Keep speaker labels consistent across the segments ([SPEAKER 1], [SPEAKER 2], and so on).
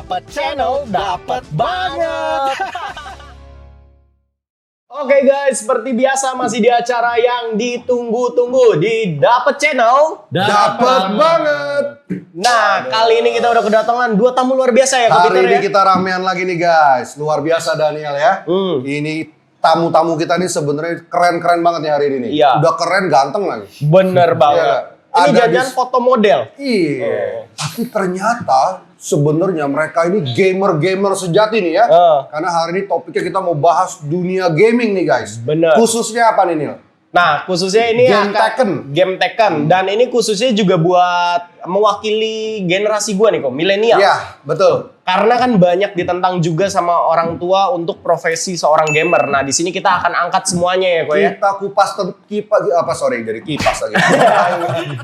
[SPEAKER 1] Dapat channel, dapat banget.
[SPEAKER 2] Oke guys, seperti biasa masih di acara yang ditunggu-tunggu di Dapat Channel.
[SPEAKER 3] Dapat banget.
[SPEAKER 2] Nah, kali ini kita udah kedatangan dua tamu luar biasa ya,
[SPEAKER 3] Hari ini
[SPEAKER 2] ya?
[SPEAKER 3] kita ramean lagi nih guys. Luar biasa Daniel ya. Ini tamu-tamu kita nih sebenarnya keren-keren banget nih hari ini nih.
[SPEAKER 2] Iya.
[SPEAKER 3] Udah keren, ganteng lagi.
[SPEAKER 2] Bener banget.
[SPEAKER 3] Iya.
[SPEAKER 2] Ini
[SPEAKER 3] Ada
[SPEAKER 2] jajan foto model.
[SPEAKER 3] Iya. Tapi ternyata sebenarnya mereka ini gamer-gamer sejati nih ya. Karena hari ini topiknya kita mau bahas dunia gaming nih guys.
[SPEAKER 2] Bener.
[SPEAKER 3] Khususnya apa nih Nil?
[SPEAKER 2] Nah, khususnya ini Game Tekken. Dan ini khususnya juga buat mewakili generasi gua nih kok, milenial.
[SPEAKER 3] Iya, betul.
[SPEAKER 2] Karena kan banyak ditentang juga sama orang tua untuk profesi seorang gamer. Nah, di sini kita akan angkat semuanya ya, kok ya.
[SPEAKER 3] Kita kupas dari kipas lagi.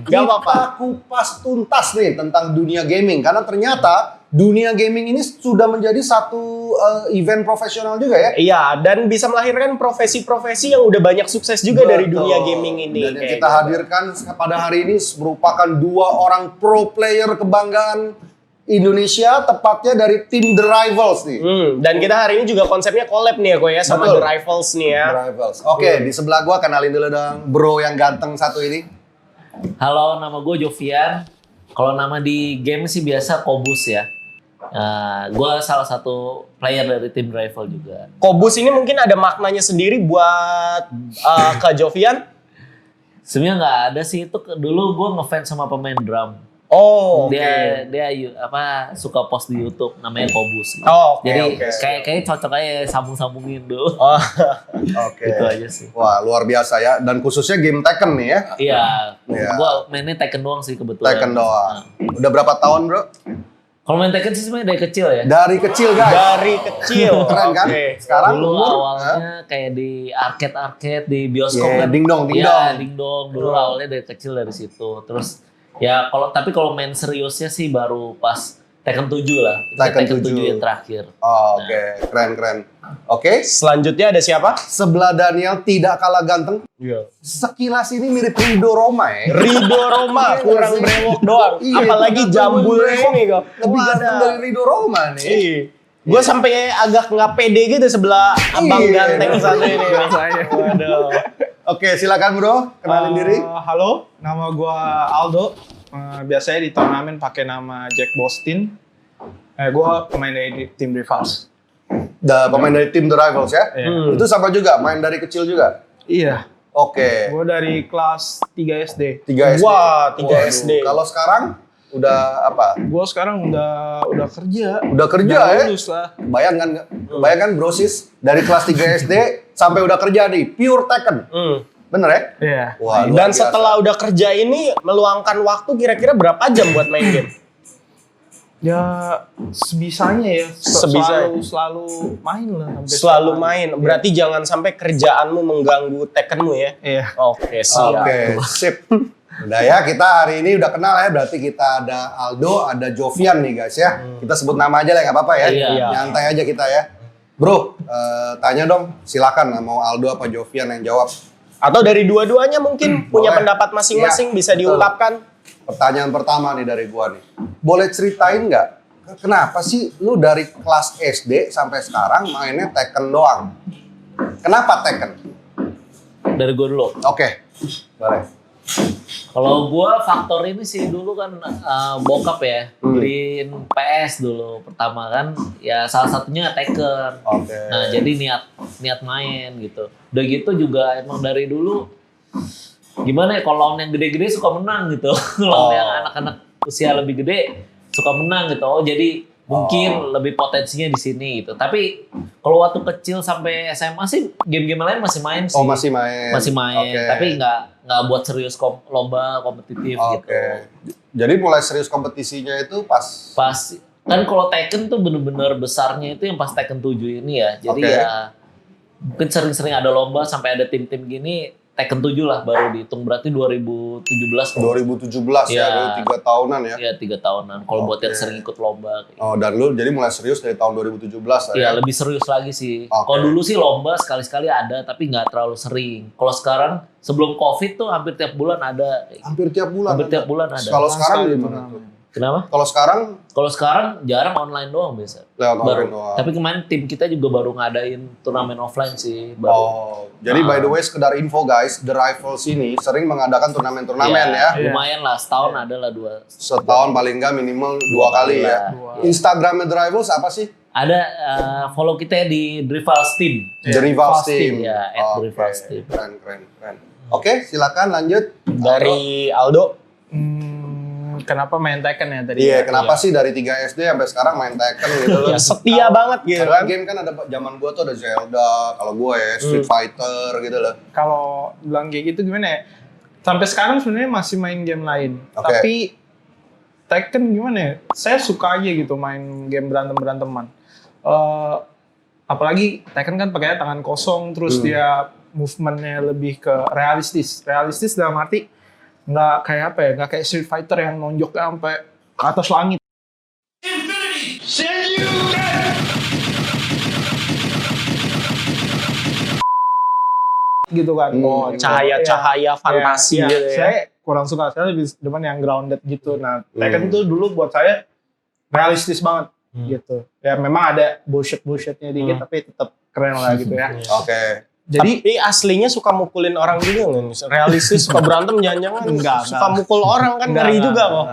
[SPEAKER 2] Gak apa-apa.
[SPEAKER 3] Kita kupas tuntas nih tentang dunia gaming karena ternyata dunia gaming ini sudah menjadi satu event profesional juga ya.
[SPEAKER 2] Iya, dan bisa melahirkan profesi-profesi yang udah banyak sukses juga dari dunia gaming ini.
[SPEAKER 3] Dan yang kita hadirkan pada hari ini merupakan dua orang pro player kebanggaan Indonesia, tepatnya dari tim The Rivals nih.
[SPEAKER 2] Dan kita hari ini juga konsepnya collab nih ya, kok ya, sama
[SPEAKER 3] Betul.
[SPEAKER 2] The Rivals nih ya.
[SPEAKER 3] The Rivals. Oke, di sebelah gua kenalin dulu dong bro yang ganteng satu ini.
[SPEAKER 1] Halo, nama gue Jovian. Kalau nama di game sih biasa Kobus ya. Gue salah satu player dari tim Rival juga.
[SPEAKER 2] Kobus ini mungkin ada maknanya sendiri buat Kak Jovian.
[SPEAKER 1] Sebenarnya nggak ada sih, itu dulu gue ngefans sama pemain drum.
[SPEAKER 2] Oh,
[SPEAKER 1] Dia suka post di YouTube namanya Kobus. Gitu.
[SPEAKER 2] Oh, oke,
[SPEAKER 1] jadi
[SPEAKER 2] oke.
[SPEAKER 1] kayak cocok aja sambung-sambungin dulu.
[SPEAKER 2] Oh,
[SPEAKER 3] Oke.
[SPEAKER 1] Gitu aja sih.
[SPEAKER 3] Wah, luar biasa ya. Dan khususnya game Tekken nih ya.
[SPEAKER 1] Iya,
[SPEAKER 3] Iya.
[SPEAKER 1] gue mainnya Tekken doang sih kebetulan.
[SPEAKER 3] Tekken doang. Udah berapa tahun bro?
[SPEAKER 1] Kalau main Tekken sih sebenarnya dari kecil ya.
[SPEAKER 3] Dari kecil guys.
[SPEAKER 2] dari kecil.
[SPEAKER 3] Keren kan?
[SPEAKER 2] Oke.
[SPEAKER 3] Sekarang
[SPEAKER 1] Dulu
[SPEAKER 3] umur?
[SPEAKER 1] awalnya kayak di arcade di bioskop
[SPEAKER 3] Yeah,
[SPEAKER 1] kan.
[SPEAKER 3] ding-dong.
[SPEAKER 1] Iya, ding-dong. Dulu awalnya dari kecil dari situ. Terus ya kalau main seriusnya sih baru pas Tekken 7 lah. Itu
[SPEAKER 3] Tekken
[SPEAKER 1] Tekken 7
[SPEAKER 3] 7
[SPEAKER 1] yang terakhir.
[SPEAKER 3] Oh, oke. Keren. Oke.
[SPEAKER 2] Selanjutnya ada siapa?
[SPEAKER 3] Sebelah Daniel tidak kalah ganteng.
[SPEAKER 2] Iya.
[SPEAKER 3] Sekilas ini mirip Rido Roma ya.
[SPEAKER 2] Rido Roma, kurang brewok doang.
[SPEAKER 3] Iya,
[SPEAKER 2] Apalagi jambulnya ini kok.
[SPEAKER 3] Lebih ganteng dari Rido Roma nih.
[SPEAKER 2] Gue sampai agak nggak pede gitu sebelah abang
[SPEAKER 3] Iya.
[SPEAKER 2] ganteng satu ini. Waduh.
[SPEAKER 3] Oke, silakan bro. Kenalin diri.
[SPEAKER 4] Halo, nama gua Aldo. Biasanya di turnamen pakai nama Jack Bostin. Gua pemain dari tim Rivals.
[SPEAKER 3] Pemain dari tim The Rivals ya.
[SPEAKER 4] Iya.
[SPEAKER 3] Itu sama juga, main dari kecil juga.
[SPEAKER 4] Iya.
[SPEAKER 3] Oke.
[SPEAKER 4] Gua dari kelas 3 SD.
[SPEAKER 3] 3 SD.
[SPEAKER 2] Wah, 3
[SPEAKER 3] Waduh.
[SPEAKER 2] SD.
[SPEAKER 3] Kalau sekarang udah apa?
[SPEAKER 4] Gua sekarang udah kerja.
[SPEAKER 3] Udah kerja
[SPEAKER 4] Udah
[SPEAKER 3] ya?
[SPEAKER 4] lulus lah.
[SPEAKER 3] Bayangkan brosis dari kelas 3 SD sampai udah kerja nih, pure Tekken. Bener ya?
[SPEAKER 4] Iya.
[SPEAKER 3] Wah, luar
[SPEAKER 2] Dan
[SPEAKER 3] biasa.
[SPEAKER 2] setelah udah kerja ini meluangkan waktu kira-kira berapa jam buat main game?
[SPEAKER 4] Ya sebisanya ya.
[SPEAKER 2] Sebisanya.
[SPEAKER 4] Selalu main lah. Sampai
[SPEAKER 2] Selalu
[SPEAKER 4] sekarang.
[SPEAKER 2] main. Berarti jangan sampai kerjaanmu mengganggu Tekkenmu ya.
[SPEAKER 4] Iya.
[SPEAKER 2] Oke, siap.
[SPEAKER 3] Oke, sip. Udah ya, kita hari ini udah kenal ya. Berarti kita ada Aldo, ada Jovian nih guys ya. Kita sebut nama aja lah, nggak apa-apa ya.
[SPEAKER 1] Iya.
[SPEAKER 3] Nyantai aja kita ya. Bro, tanya dong. Silakan mau Aldo apa Jovian yang jawab.
[SPEAKER 2] Atau dari dua-duanya mungkin punya
[SPEAKER 3] boleh.
[SPEAKER 2] pendapat masing-masing
[SPEAKER 3] Iya,
[SPEAKER 2] bisa
[SPEAKER 3] betul.
[SPEAKER 2] diungkapkan.
[SPEAKER 3] Pertanyaan pertama nih dari gua nih. Boleh ceritain nggak? Kenapa sih lu dari kelas SD sampai sekarang mainnya Tekken doang? Kenapa Tekken?
[SPEAKER 1] Dari gue dulu.
[SPEAKER 3] Oke, boleh.
[SPEAKER 1] Kalau gue faktor ini sih dulu kan bokap ya. Beliin PS dulu pertama kan. Ya salah satunya Tekken.
[SPEAKER 3] Oke.
[SPEAKER 1] Nah jadi niat main gitu. Udah gitu juga emang dari dulu gimana ya, kalau lawan yang gede-gede suka menang gitu. Lawan yang anak-anak usia lebih gede suka menang gitu. Oh jadi mungkin lebih potensinya di sini gitu. Tapi kalau waktu kecil sampai SMA sih game-game lain masih main sih.
[SPEAKER 3] Oh, masih main.
[SPEAKER 1] Masih main.
[SPEAKER 3] Oke.
[SPEAKER 1] Tapi nggak buat serius lomba kompetitif gitu.
[SPEAKER 3] Oke. Jadi mulai serius kompetisinya itu pas
[SPEAKER 1] Pas kan kalau Tekken tuh bener-bener besarnya itu yang pas Tekken 7 ini ya. Jadi
[SPEAKER 3] Oke.
[SPEAKER 1] ya mungkin sering-sering ada lomba sampai ada tim-tim gini. Tekken 7 lah baru dihitung, berarti 2017.
[SPEAKER 3] 2017 ya,
[SPEAKER 1] Iya.
[SPEAKER 3] baru 3 tahunan ya.
[SPEAKER 1] Iya 3 tahunan. Kalau buat yang
[SPEAKER 3] Oke.
[SPEAKER 1] sering ikut lomba.
[SPEAKER 3] Oh, dan lu jadi mulai serius dari tahun 2017 lah ya.
[SPEAKER 1] Iya lebih serius lagi sih.
[SPEAKER 3] Oke.
[SPEAKER 1] Kalau dulu sih lomba sekali-sekali ada, tapi nggak terlalu sering. Kalau sekarang sebelum COVID tuh hampir tiap bulan ada.
[SPEAKER 3] Hampir tiap bulan.
[SPEAKER 1] Hampir tiap bulan ada.
[SPEAKER 3] Kalau sekarang
[SPEAKER 4] Sekali
[SPEAKER 3] gimana
[SPEAKER 4] turnamen.
[SPEAKER 3] tuh?
[SPEAKER 1] Kenapa?
[SPEAKER 3] Kalau
[SPEAKER 1] Sekarang jarang online doang biasa.
[SPEAKER 3] lewat
[SPEAKER 1] Baru.
[SPEAKER 3] online doang.
[SPEAKER 1] Tapi kemarin tim kita juga baru ngadain turnamen offline sih. Baru.
[SPEAKER 3] Oh, jadi by the way sekedar info guys, The Rivals ini sering mengadakan turnamen-turnamen ya.
[SPEAKER 1] Lumayan lah, setahun ada lah 2.
[SPEAKER 3] Setahun paling nggak minimal 2 kali ya. Instagramnya The Rivals apa sih?
[SPEAKER 1] Ada follow kita di Rivals Team.
[SPEAKER 3] The Rivals Team.
[SPEAKER 1] Ya,
[SPEAKER 3] Oke,
[SPEAKER 1] @Rivals Team.
[SPEAKER 3] Keren. Oke, silakan lanjut.
[SPEAKER 2] Dari Aldo.
[SPEAKER 4] Kenapa main Tekken ya tadi?
[SPEAKER 3] Iya, kenapa sih dari 3 SD sampai sekarang main Tekken gitu loh?
[SPEAKER 2] Ya setia banget gitu
[SPEAKER 3] Karena
[SPEAKER 2] kan.
[SPEAKER 3] game kan ada zaman gua tuh ada Zelda, kalau gua ya Street Fighter gitu loh.
[SPEAKER 4] Kalau bilang kayak gitu gimana ya? Sampai sekarang sebenarnya masih main game lain.
[SPEAKER 3] Oke.
[SPEAKER 4] Tapi Tekken gimana ya? Saya suka aja gitu main game berantem-beranteman. Apalagi Tekken kan pakai tangan kosong, terus dia movementnya lebih ke realistis. Realistis dalam arti nggak kayak apa ya? Nggak kayak Street Fighter yang nonjoknya sampai ke atas langit. Gitu kan.
[SPEAKER 2] Cahaya-cahaya fantasi
[SPEAKER 4] Iya,
[SPEAKER 2] gitu ya.
[SPEAKER 4] Saya kurang suka, saya lebih demen yang grounded gitu. Nah, Tekken tuh dulu buat saya realistis banget gitu. Ya memang ada bullshit-bullshitnya dikit, tapi tetap keren lah gitu ya.
[SPEAKER 3] Oke.
[SPEAKER 4] Jadi
[SPEAKER 2] Tapi aslinya suka mukulin orang juga nggak? Realistis suka berantem jangan-jangan suka mukul orang kan ngeri juga kok.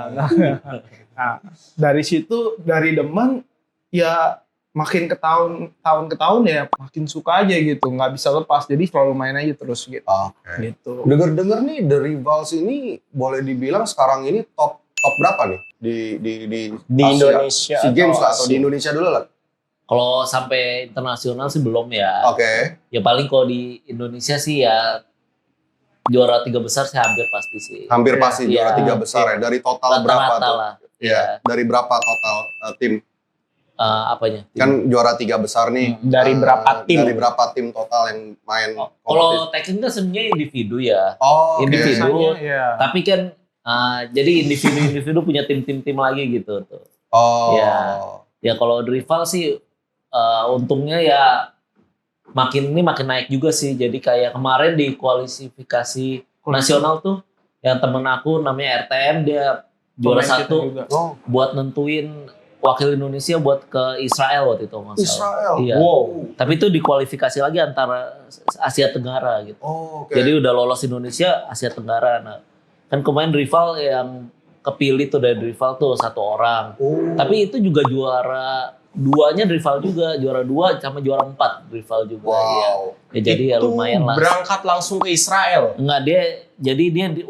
[SPEAKER 4] Nah, dari situ, dari demen, ya makin tahun ke tahun ya makin suka aja gitu. Nggak bisa lepas, jadi selalu main aja terus gitu.
[SPEAKER 3] Oke.
[SPEAKER 4] Gitu.
[SPEAKER 3] Dengar-dengar nih The Rivals ini boleh dibilang sekarang ini top berapa nih di Asia?
[SPEAKER 2] Indonesia
[SPEAKER 3] SEA Games
[SPEAKER 2] atau
[SPEAKER 3] lah atau di
[SPEAKER 2] Asia?
[SPEAKER 3] Indonesia dulu lah.
[SPEAKER 1] Kalau sampai internasional sih belum ya.
[SPEAKER 3] Oke.
[SPEAKER 1] Ya paling kalau di Indonesia sih ya juara 3 besar sih hampir pasti sih.
[SPEAKER 3] Hampir pasti
[SPEAKER 1] Iya.
[SPEAKER 3] juara 3 besar ya. Dari total berapa
[SPEAKER 1] Rata-rata
[SPEAKER 3] tuh?
[SPEAKER 1] lah.
[SPEAKER 3] Iya. Dari berapa total tim?
[SPEAKER 1] Apanya?
[SPEAKER 3] Kan juara 3 besar nih.
[SPEAKER 2] Dari berapa tim?
[SPEAKER 3] Dari berapa tim total yang main kompetisi?
[SPEAKER 1] Kalau Tekken kan sebenarnya individu ya.
[SPEAKER 3] Oh, oke.
[SPEAKER 1] individu.
[SPEAKER 4] Biasanya, ya.
[SPEAKER 1] Tapi kan jadi individu punya tim-tim lagi gitu tuh.
[SPEAKER 3] Oh.
[SPEAKER 1] Ya. Ya kalau rival sih untungnya ya makin naik juga sih. Jadi kayak kemarin di kualifikasi nasional tuh yang temen aku namanya RTM dia juara
[SPEAKER 4] Pemain kita
[SPEAKER 1] 1
[SPEAKER 4] juga.
[SPEAKER 3] Oh,
[SPEAKER 1] buat nentuin wakil Indonesia buat ke Israel waktu itu nggak salah.
[SPEAKER 3] Israel.
[SPEAKER 1] Iya.
[SPEAKER 2] Wow.
[SPEAKER 1] Tapi itu dikualifikasi lagi antara Asia Tenggara gitu.
[SPEAKER 3] Oh, oke.
[SPEAKER 1] Jadi udah lolos Indonesia Asia Tenggara. Nah, kan kemarin rival yang kepilih tuh dari rival tuh 1 orang.
[SPEAKER 3] Oh.
[SPEAKER 1] Tapi itu juga juara 2-nya rival juga, juara 2 sama juara 4 rival juga.
[SPEAKER 3] Wow.
[SPEAKER 1] Ya jadi ya
[SPEAKER 2] Itu
[SPEAKER 1] lumayan lah.
[SPEAKER 2] berangkat langsung ke Israel.
[SPEAKER 1] Enggak dia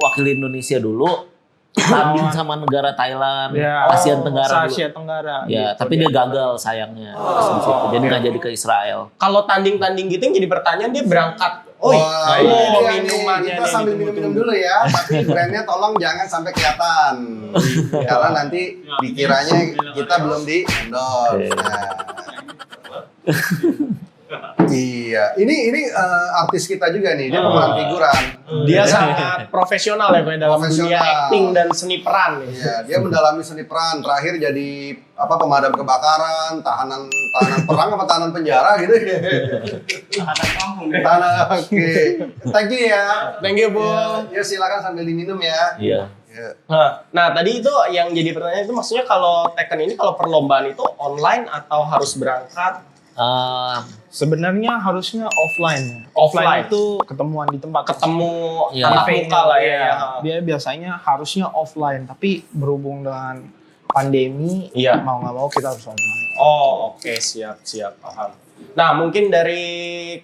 [SPEAKER 1] wakili Indonesia dulu, tanding sama negara Thailand,
[SPEAKER 4] Ya,
[SPEAKER 1] Asia Tenggara dulu.
[SPEAKER 4] Asia Tenggara.
[SPEAKER 1] Ya,
[SPEAKER 4] gitu.
[SPEAKER 1] tapi dia gagal sayangnya. Di situ. Jadi nggak jadi ke Israel.
[SPEAKER 2] Kalau tanding-tanding gitu yang jadi pertanyaan dia berangkat.
[SPEAKER 3] Oh,
[SPEAKER 2] Wah,
[SPEAKER 3] ini dia
[SPEAKER 2] minumannya
[SPEAKER 3] nih. Kita
[SPEAKER 2] nih,
[SPEAKER 3] sambil
[SPEAKER 2] ditunggu-tunggu.
[SPEAKER 3] minum-minum dulu ya. Tapi brandnya tolong jangan sampai kelihatan. Karena nanti dikiranya kita belum di endorse. Iya, ini artis kita juga nih, dia pemeran figuran.
[SPEAKER 2] Dia sangat profesional ya dalam dunia
[SPEAKER 3] Profesional.
[SPEAKER 2] acting dan seni peran.
[SPEAKER 3] Iya, dia mendalami seni peran. Terakhir jadi pemadam kebakaran, tahanan perang apa tahanan penjara gitu. Tahanan. Oke. Thank you ya.
[SPEAKER 2] Thank you, Bu.
[SPEAKER 3] Ya silakan sambil diminum ya.
[SPEAKER 1] Iya.
[SPEAKER 3] Ya.
[SPEAKER 2] Nah, tadi itu yang jadi pertanyaan itu maksudnya kalau Tekken ini kalau perlombaan itu online atau harus berangkat?
[SPEAKER 4] Sebenarnya harusnya offline.
[SPEAKER 2] Offline.
[SPEAKER 4] Itu ketemuan di tempat.
[SPEAKER 2] Ketemu
[SPEAKER 1] Iya.
[SPEAKER 2] tatap muka lah ya.
[SPEAKER 4] Iya. Dia biasanya harusnya offline, tapi berhubung dengan pandemi,
[SPEAKER 2] Iya.
[SPEAKER 4] mau nggak mau kita harus online.
[SPEAKER 2] Oh, oke, siap, paham. Nah, mungkin dari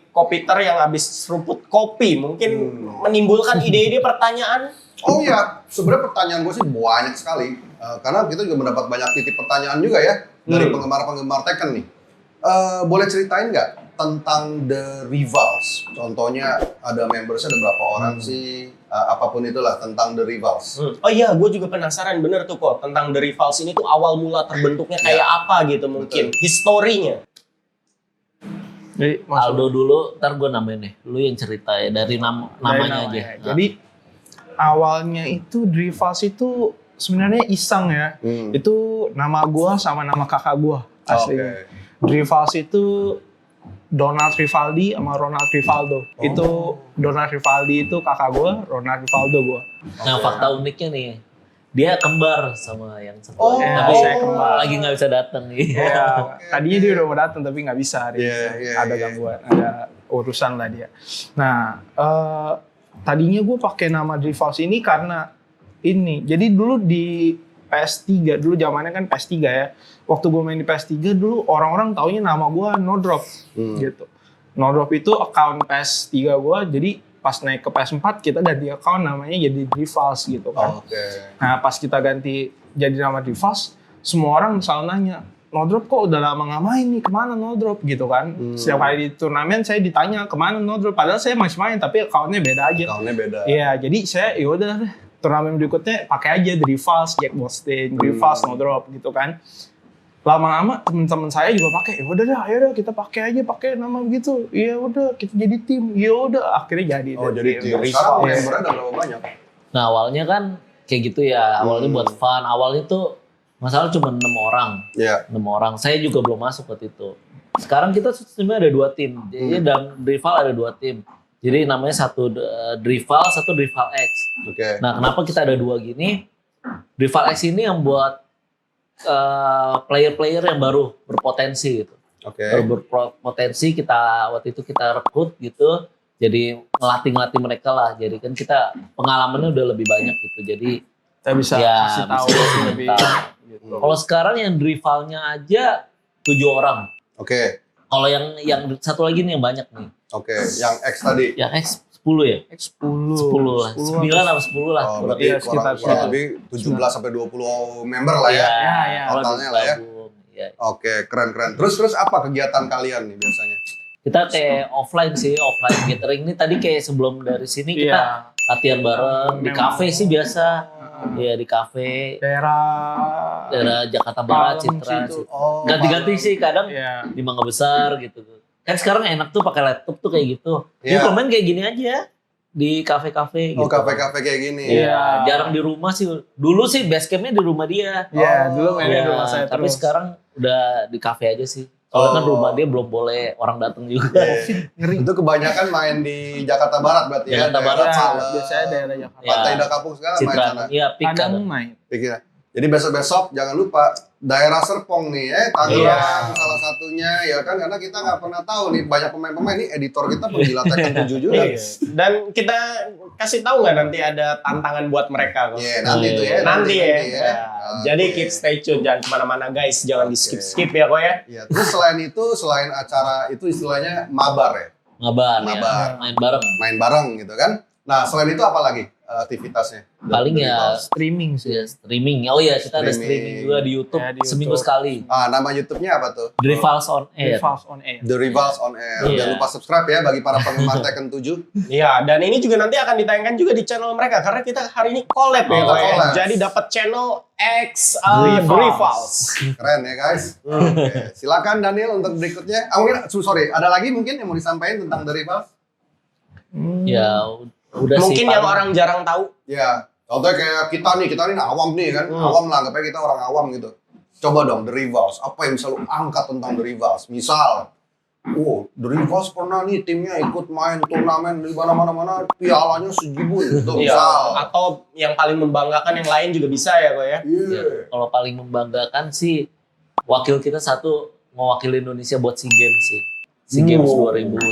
[SPEAKER 2] Kopiter yang habis seruput kopi, mungkin menimbulkan ide-ide pertanyaan.
[SPEAKER 3] Oh iya, sebenarnya pertanyaan gue sih banyak sekali. Karena kita juga mendapat banyak titik pertanyaan juga ya dari penggemar-penggemar Tekken nih. Boleh ceritain nggak tentang The Rivals? Contohnya ada membersnya ada berapa orang sih? Apapun itulah tentang The Rivals.
[SPEAKER 2] Oh iya, gue juga penasaran bener tuh kok tentang The Rivals ini tuh awal mula terbentuknya kayak apa gitu mungkin. Historinya.
[SPEAKER 4] Jadi
[SPEAKER 1] Aldo dulu, ntar gue namain nih. Lu yang cerita ya dari namanya aja.
[SPEAKER 4] Jadi awalnya itu Rivals itu sebenarnya iseng ya. Itu nama gua sama nama kakak gua aslinya. Rivals itu Donald Rivaldi sama Ronald Rivaldo. Itu Donald Rivaldi itu kakak gua, Ronald Rivaldo gua.
[SPEAKER 1] Nah fakta uniknya nih, dia kembar sama yang satu
[SPEAKER 3] Oh,
[SPEAKER 1] lagi. Tapi
[SPEAKER 4] saya kembar.
[SPEAKER 1] lagi nggak bisa datang.
[SPEAKER 4] Iya, tadinya dia udah mau datang tapi nggak bisa hari ini. Ada
[SPEAKER 3] Iya.
[SPEAKER 4] gangguan, ada urusan lah dia. Nah, tadinya gue pakai nama Drivals ini karena ini. Jadi dulu di PS3, dulu zamannya kan PS3 ya. Waktu gue main di PS3 dulu orang-orang taunya nama gue No Drop gitu. No Drop itu account PS3 gue, jadi pas naik ke PS4 kita ganti account namanya jadi Drivals gitu kan.
[SPEAKER 3] Oke.
[SPEAKER 4] Nah pas kita ganti jadi nama Drivals, semua orang selalu nanya, No Drop kok udah lama nggak main nih, kemana No Drop gitu kan. Setiap kali di turnamen saya ditanya kemana No Drop, padahal saya masih main tapi accountnya beda aja.
[SPEAKER 3] Tahunnya beda.
[SPEAKER 4] Iya, jadi saya yaudah deh, turnamen berikutnya pakai aja Drivals, Jack Bostain, Drivals, No Drop gitu kan. Lama-lama teman-teman saya juga pakai, ya udah dah, ayo dah kita pakai aja pakai nama begitu. Iya udah, kita jadi tim. Ya udah, akhirnya jadi.
[SPEAKER 3] Oh, jadi tim.
[SPEAKER 2] Drivals.
[SPEAKER 3] Sekarang
[SPEAKER 4] Iya.
[SPEAKER 3] membernya udah berapa banyak?
[SPEAKER 1] Nah awalnya kan kayak gitu ya, awalnya buat fun. Awalnya tuh masalah cuma 6 orang.
[SPEAKER 3] Iya.
[SPEAKER 1] 6 orang. Saya juga belum masuk waktu itu. Sekarang kita sebenarnya ada 2 tim. Jadi dalam Drival ada 2 tim. Jadi namanya satu Drival, satu Drival X.
[SPEAKER 3] Oke.
[SPEAKER 1] Nah kenapa kita ada 2 gini? Drival X ini yang buat player-player yang baru berpotensi gitu.
[SPEAKER 3] Oke.
[SPEAKER 1] Baru berpotensi kita waktu itu kita rekrut gitu. Jadi ngelatih mereka lah. Jadi kan kita pengalamannya udah lebih banyak gitu. Jadi
[SPEAKER 4] Kita bisa
[SPEAKER 1] ya,
[SPEAKER 4] kasih tahu
[SPEAKER 1] bisa kasih
[SPEAKER 4] lebih.
[SPEAKER 1] tahu.
[SPEAKER 4] Gitu.
[SPEAKER 1] Kalau sekarang yang rivalnya aja 7 orang.
[SPEAKER 3] Oke.
[SPEAKER 1] Kalau yang satu lagi nih yang banyak nih.
[SPEAKER 3] Oke. Yang X tadi.
[SPEAKER 1] Yang X 10 ya?
[SPEAKER 4] X10.
[SPEAKER 1] 10 lah. 9 atau 10 lah.
[SPEAKER 3] Oh,
[SPEAKER 1] kurang
[SPEAKER 3] berarti
[SPEAKER 4] Iya,
[SPEAKER 3] kurang
[SPEAKER 4] sekitar
[SPEAKER 3] lebih 17 sampai 20 member lah ya.
[SPEAKER 4] Ya,
[SPEAKER 3] totalnya lah ya.
[SPEAKER 1] Ya.
[SPEAKER 3] Oke, keren. Terus apa kegiatan kalian nih biasanya?
[SPEAKER 1] Kita kayak offline sih, offline gathering ini tadi kayak sebelum dari sini kita
[SPEAKER 4] Iya.
[SPEAKER 1] latihan bareng di
[SPEAKER 4] Memang.
[SPEAKER 1] kafe sih biasa. Iya di kafe daerah Jakarta Barat,
[SPEAKER 4] Palem
[SPEAKER 1] Citra.
[SPEAKER 4] situ.
[SPEAKER 3] Oh,
[SPEAKER 1] Ganti-ganti sih kadang
[SPEAKER 4] Iya.
[SPEAKER 1] di Mangga Besar gitu. Kan sekarang enak tuh pakai laptop tuh kayak gitu.
[SPEAKER 3] Iya.
[SPEAKER 1] Dia pemain kayak gini aja di kafe-kafe gitu.
[SPEAKER 3] Oh, kafe-kafe kayak gini.
[SPEAKER 1] Iya, jarang di rumah sih. Dulu sih base campnya di rumah dia.
[SPEAKER 4] Iya, dulu mainnya
[SPEAKER 1] Iya,
[SPEAKER 4] di rumah saya
[SPEAKER 1] tapi
[SPEAKER 4] terus.
[SPEAKER 1] sekarang udah di kafe aja sih. Soalnya kan
[SPEAKER 3] Oh.
[SPEAKER 1] rumah dia belum boleh orang datang juga.
[SPEAKER 3] Iya. Itu kebanyakan main di Jakarta Barat berarti ya.
[SPEAKER 1] Jakarta
[SPEAKER 3] daerah
[SPEAKER 1] Barat.
[SPEAKER 3] Palem,
[SPEAKER 4] Biasanya daerah Jakarta.
[SPEAKER 1] Iya.
[SPEAKER 3] Pantai Indah Kapuk segala main
[SPEAKER 1] Citra,
[SPEAKER 3] sana.
[SPEAKER 1] iya pik
[SPEAKER 4] Kadang
[SPEAKER 1] kadang.
[SPEAKER 4] main.
[SPEAKER 3] Pikir. Jadi besok-besok jangan lupa daerah Serpong nih Tangerang
[SPEAKER 4] Iya.
[SPEAKER 3] salah satunya ya kan, karena kita nggak pernah tahu nih banyak pemain-pemain nih, editor kita penggila Tekken 7 juga.
[SPEAKER 2] Iya. Dan kita kasih tahu nggak nanti ada tantangan buat mereka kok.
[SPEAKER 3] Iya, nanti tuh ya.
[SPEAKER 2] Nanti ya.
[SPEAKER 3] ya.
[SPEAKER 2] Jadi
[SPEAKER 3] Oke.
[SPEAKER 2] keep stay tune, jangan kemana-mana guys, jangan di skip ya kok ya.
[SPEAKER 3] Iya, terus selain itu, selain acara itu istilahnya mabar ya,
[SPEAKER 1] Ngabar,
[SPEAKER 3] Ngabar.
[SPEAKER 1] ya. Main bareng.
[SPEAKER 3] main bareng gitu kan. Nah, selain itu apa lagi aktivitasnya?
[SPEAKER 1] Paling
[SPEAKER 3] Dari
[SPEAKER 1] ya
[SPEAKER 3] Rivals?
[SPEAKER 4] Streaming sih.
[SPEAKER 1] Ya, streaming. Oh iya, kita ada
[SPEAKER 3] Streaming.
[SPEAKER 1] streaming juga di YouTube
[SPEAKER 4] Ya, di
[SPEAKER 1] seminggu
[SPEAKER 4] YouTube.
[SPEAKER 1] sekali.
[SPEAKER 3] Nama YouTube-nya apa tuh?
[SPEAKER 1] Drivals on Air.
[SPEAKER 4] Rivals on Air.
[SPEAKER 3] The Rivals on Air.
[SPEAKER 1] Iya.
[SPEAKER 3] Jangan lupa subscribe ya bagi para penggemar Tekken 7.
[SPEAKER 2] Iya, dan ini juga nanti akan ditayangkan juga di channel mereka karena kita hari ini collab ya,
[SPEAKER 3] Oh,
[SPEAKER 2] Kok, ya.
[SPEAKER 3] collab.
[SPEAKER 2] Jadi dapat channel X
[SPEAKER 1] Rivals.
[SPEAKER 2] Rivals.
[SPEAKER 3] Keren ya guys. Oke. Silakan Daniel untuk berikutnya. Mungkin sorry, ada lagi mungkin yang mau disampaikan tentang The Rivals?
[SPEAKER 1] Ya udah sih.
[SPEAKER 2] Mungkin yang
[SPEAKER 1] paling-
[SPEAKER 2] orang jarang tahu.
[SPEAKER 3] Ya, contohnya kayak kita nih awam nih kan, awam lah, anggapnya kita orang awam gitu. Coba dong The Rivals, apa yang bisa lu angkat tentang The Rivals? Misal, The Rivals pernah nih timnya ikut main turnamen di mana-mana, pialanya sejibun gitu,
[SPEAKER 2] Iya.
[SPEAKER 3] misal.
[SPEAKER 2] Atau yang paling membanggakan yang lain juga bisa ya kok ya.
[SPEAKER 3] Iya.
[SPEAKER 1] Ya, kalau paling membanggakan sih wakil kita satu mewakili Indonesia buat SEA Games sih. SEA Games 2019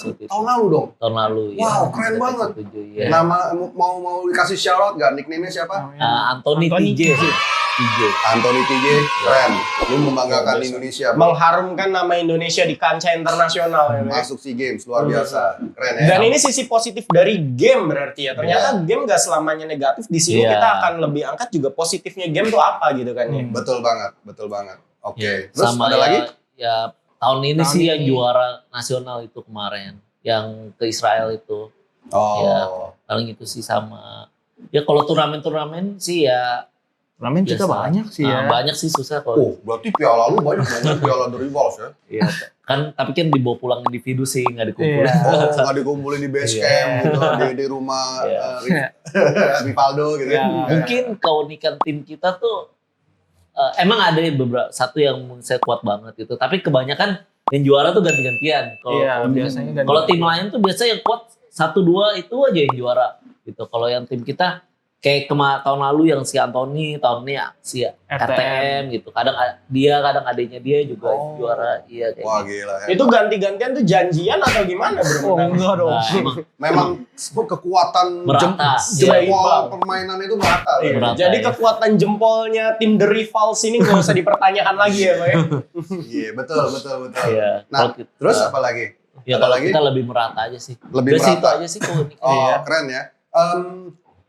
[SPEAKER 1] waktu itu.
[SPEAKER 3] Tahun lalu dong.
[SPEAKER 1] Tahun lalu ya.
[SPEAKER 3] Wow, keren
[SPEAKER 1] Kita
[SPEAKER 3] banget.
[SPEAKER 1] setuju, ya.
[SPEAKER 3] Nama mau dikasih shout out gak? Nickname-nya siapa?
[SPEAKER 1] Anthony
[SPEAKER 4] Anthony
[SPEAKER 1] TJ.
[SPEAKER 4] TJ.
[SPEAKER 1] TJ.
[SPEAKER 3] Anthony TJ, keren. Lu membanggakan Indonesia,
[SPEAKER 2] Mengharumkan nama Indonesia di kancah internasional ya. Kok, ya.
[SPEAKER 3] masuk SEA Games, luar biasa. Keren ya.
[SPEAKER 2] Dan ini sisi positif dari game berarti ya. Ternyata game gak selamanya negatif. Di sini
[SPEAKER 1] Iya.
[SPEAKER 2] kita akan lebih angkat juga positifnya game tuh apa gitu kan ya.
[SPEAKER 3] Betul banget. Oke.
[SPEAKER 1] Ya,
[SPEAKER 3] Terus
[SPEAKER 1] sama
[SPEAKER 3] ada
[SPEAKER 1] ya,
[SPEAKER 3] lagi?
[SPEAKER 1] Ya tahun ini
[SPEAKER 4] Tahun
[SPEAKER 1] sih yang
[SPEAKER 4] ini.
[SPEAKER 1] juara nasional itu kemarin, yang ke Israel itu.
[SPEAKER 3] Oh.
[SPEAKER 1] Ya. Paling itu sih sama. Ya kalau turnamen sih ya.
[SPEAKER 4] Turnamen kita
[SPEAKER 1] biasa.
[SPEAKER 4] banyak sih ya.
[SPEAKER 1] Banyak sih susah kalau.
[SPEAKER 3] Oh, berarti piala lu banyak piala The Rivals ya?
[SPEAKER 1] Iya. Kan tapi kan dibawa pulang individu sih nggak dikumpulin.
[SPEAKER 4] Iya.
[SPEAKER 3] Oh, nggak dikumpulin di base
[SPEAKER 1] Iya.
[SPEAKER 3] camp gitu, di rumah
[SPEAKER 1] Iya.
[SPEAKER 3] Rivaldo gitu.
[SPEAKER 1] Ya,
[SPEAKER 3] Ya.
[SPEAKER 1] mungkin keunikan tim kita tuh emang ada beberapa satu yang menurut saya kuat banget gitu. Tapi kebanyakan yang juara tuh ganti-gantian. Kalau
[SPEAKER 4] Iya,
[SPEAKER 1] kalau
[SPEAKER 4] biasanya
[SPEAKER 1] kalau tim
[SPEAKER 4] ganti-gantian.
[SPEAKER 1] lain tuh biasanya yang kuat 1-2 itu aja yang juara gitu. Kalau yang tim kita kayak tahun lalu yang si Anthony, tahun ini si RTM gitu. Kadang adiknya dia juga juara. Iya kayak
[SPEAKER 3] Wah
[SPEAKER 1] gitu.
[SPEAKER 3] gila ya.
[SPEAKER 2] Itu ganti-gantian tuh janjian atau gimana bro?
[SPEAKER 4] Enggak dong.
[SPEAKER 1] Nah, emang
[SPEAKER 3] Memang kekuatan
[SPEAKER 1] Merata.
[SPEAKER 3] jempol
[SPEAKER 2] Iya.
[SPEAKER 3] permainan itu merata.
[SPEAKER 2] Iya.
[SPEAKER 1] Merata,
[SPEAKER 2] Jadi
[SPEAKER 1] ya.
[SPEAKER 2] kekuatan jempolnya tim The Rivals ini nggak usah dipertanyakan lagi ya Pak ya?
[SPEAKER 3] Iya betul.
[SPEAKER 1] Iya.
[SPEAKER 3] Nah,
[SPEAKER 1] Kalau kita-
[SPEAKER 3] terus apa lagi?
[SPEAKER 1] Ya
[SPEAKER 3] Ada
[SPEAKER 1] kalau
[SPEAKER 3] lagi?
[SPEAKER 1] kita lebih merata aja sih.
[SPEAKER 3] Lebih
[SPEAKER 1] Udah sih, itu
[SPEAKER 3] merata.
[SPEAKER 1] aja sih kok.
[SPEAKER 3] Oh keren ya.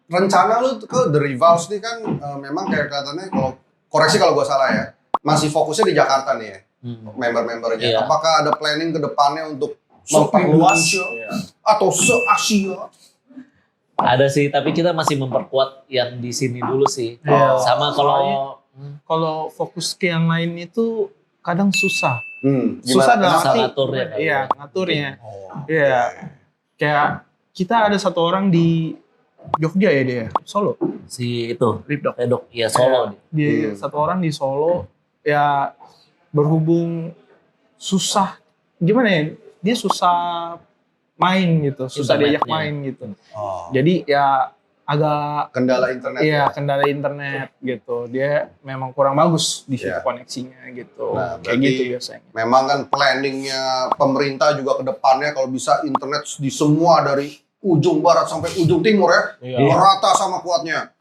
[SPEAKER 3] Rencana lu ke The Rivals nih kan memang kayak kelihatannya kalau koreksi kalau gua salah ya, masih fokusnya di Jakarta nih ya, member-membernya.
[SPEAKER 1] Iya.
[SPEAKER 3] Apakah ada planning ke depannya untuk
[SPEAKER 2] Memperluas.
[SPEAKER 3] se-Indonesia
[SPEAKER 2] Iya.
[SPEAKER 3] atau se-Asia?
[SPEAKER 1] Ada sih, tapi kita masih memperkuat yang di sini dulu sih.
[SPEAKER 4] Iya.
[SPEAKER 1] Sama kalau
[SPEAKER 4] Kalau fokus ke yang lain itu kadang susah.
[SPEAKER 3] Gimana?
[SPEAKER 4] Susah dalam
[SPEAKER 1] Susah
[SPEAKER 4] arti
[SPEAKER 1] ngaturnya kali
[SPEAKER 4] iya,
[SPEAKER 1] ya.
[SPEAKER 4] ngaturnya.
[SPEAKER 3] Oh.
[SPEAKER 4] Iya. Kayak kita ada satu orang di Jogja ya dia, Solo.
[SPEAKER 1] si itu
[SPEAKER 4] Ripdog.
[SPEAKER 1] Pedok, ya Solo.
[SPEAKER 4] Dia satu orang di Solo ya berhubung susah gimana ya? Dia susah main gitu, susah diajak
[SPEAKER 1] Internetnya.
[SPEAKER 4] main gitu.
[SPEAKER 3] Oh.
[SPEAKER 4] Jadi ya agak
[SPEAKER 3] Kendala internet.
[SPEAKER 4] iya kendala internet gitu. Dia memang kurang bagus di situ
[SPEAKER 3] Iya.
[SPEAKER 4] koneksinya gitu.
[SPEAKER 3] Nah,
[SPEAKER 4] Kayak
[SPEAKER 3] berarti
[SPEAKER 4] gitu biasanya.
[SPEAKER 3] Memang kan planningnya pemerintah juga ke depannya kalau bisa internet di semua dari ujung barat sampai ujung timur ya,
[SPEAKER 2] Iya.
[SPEAKER 3] merata sama kuatnya.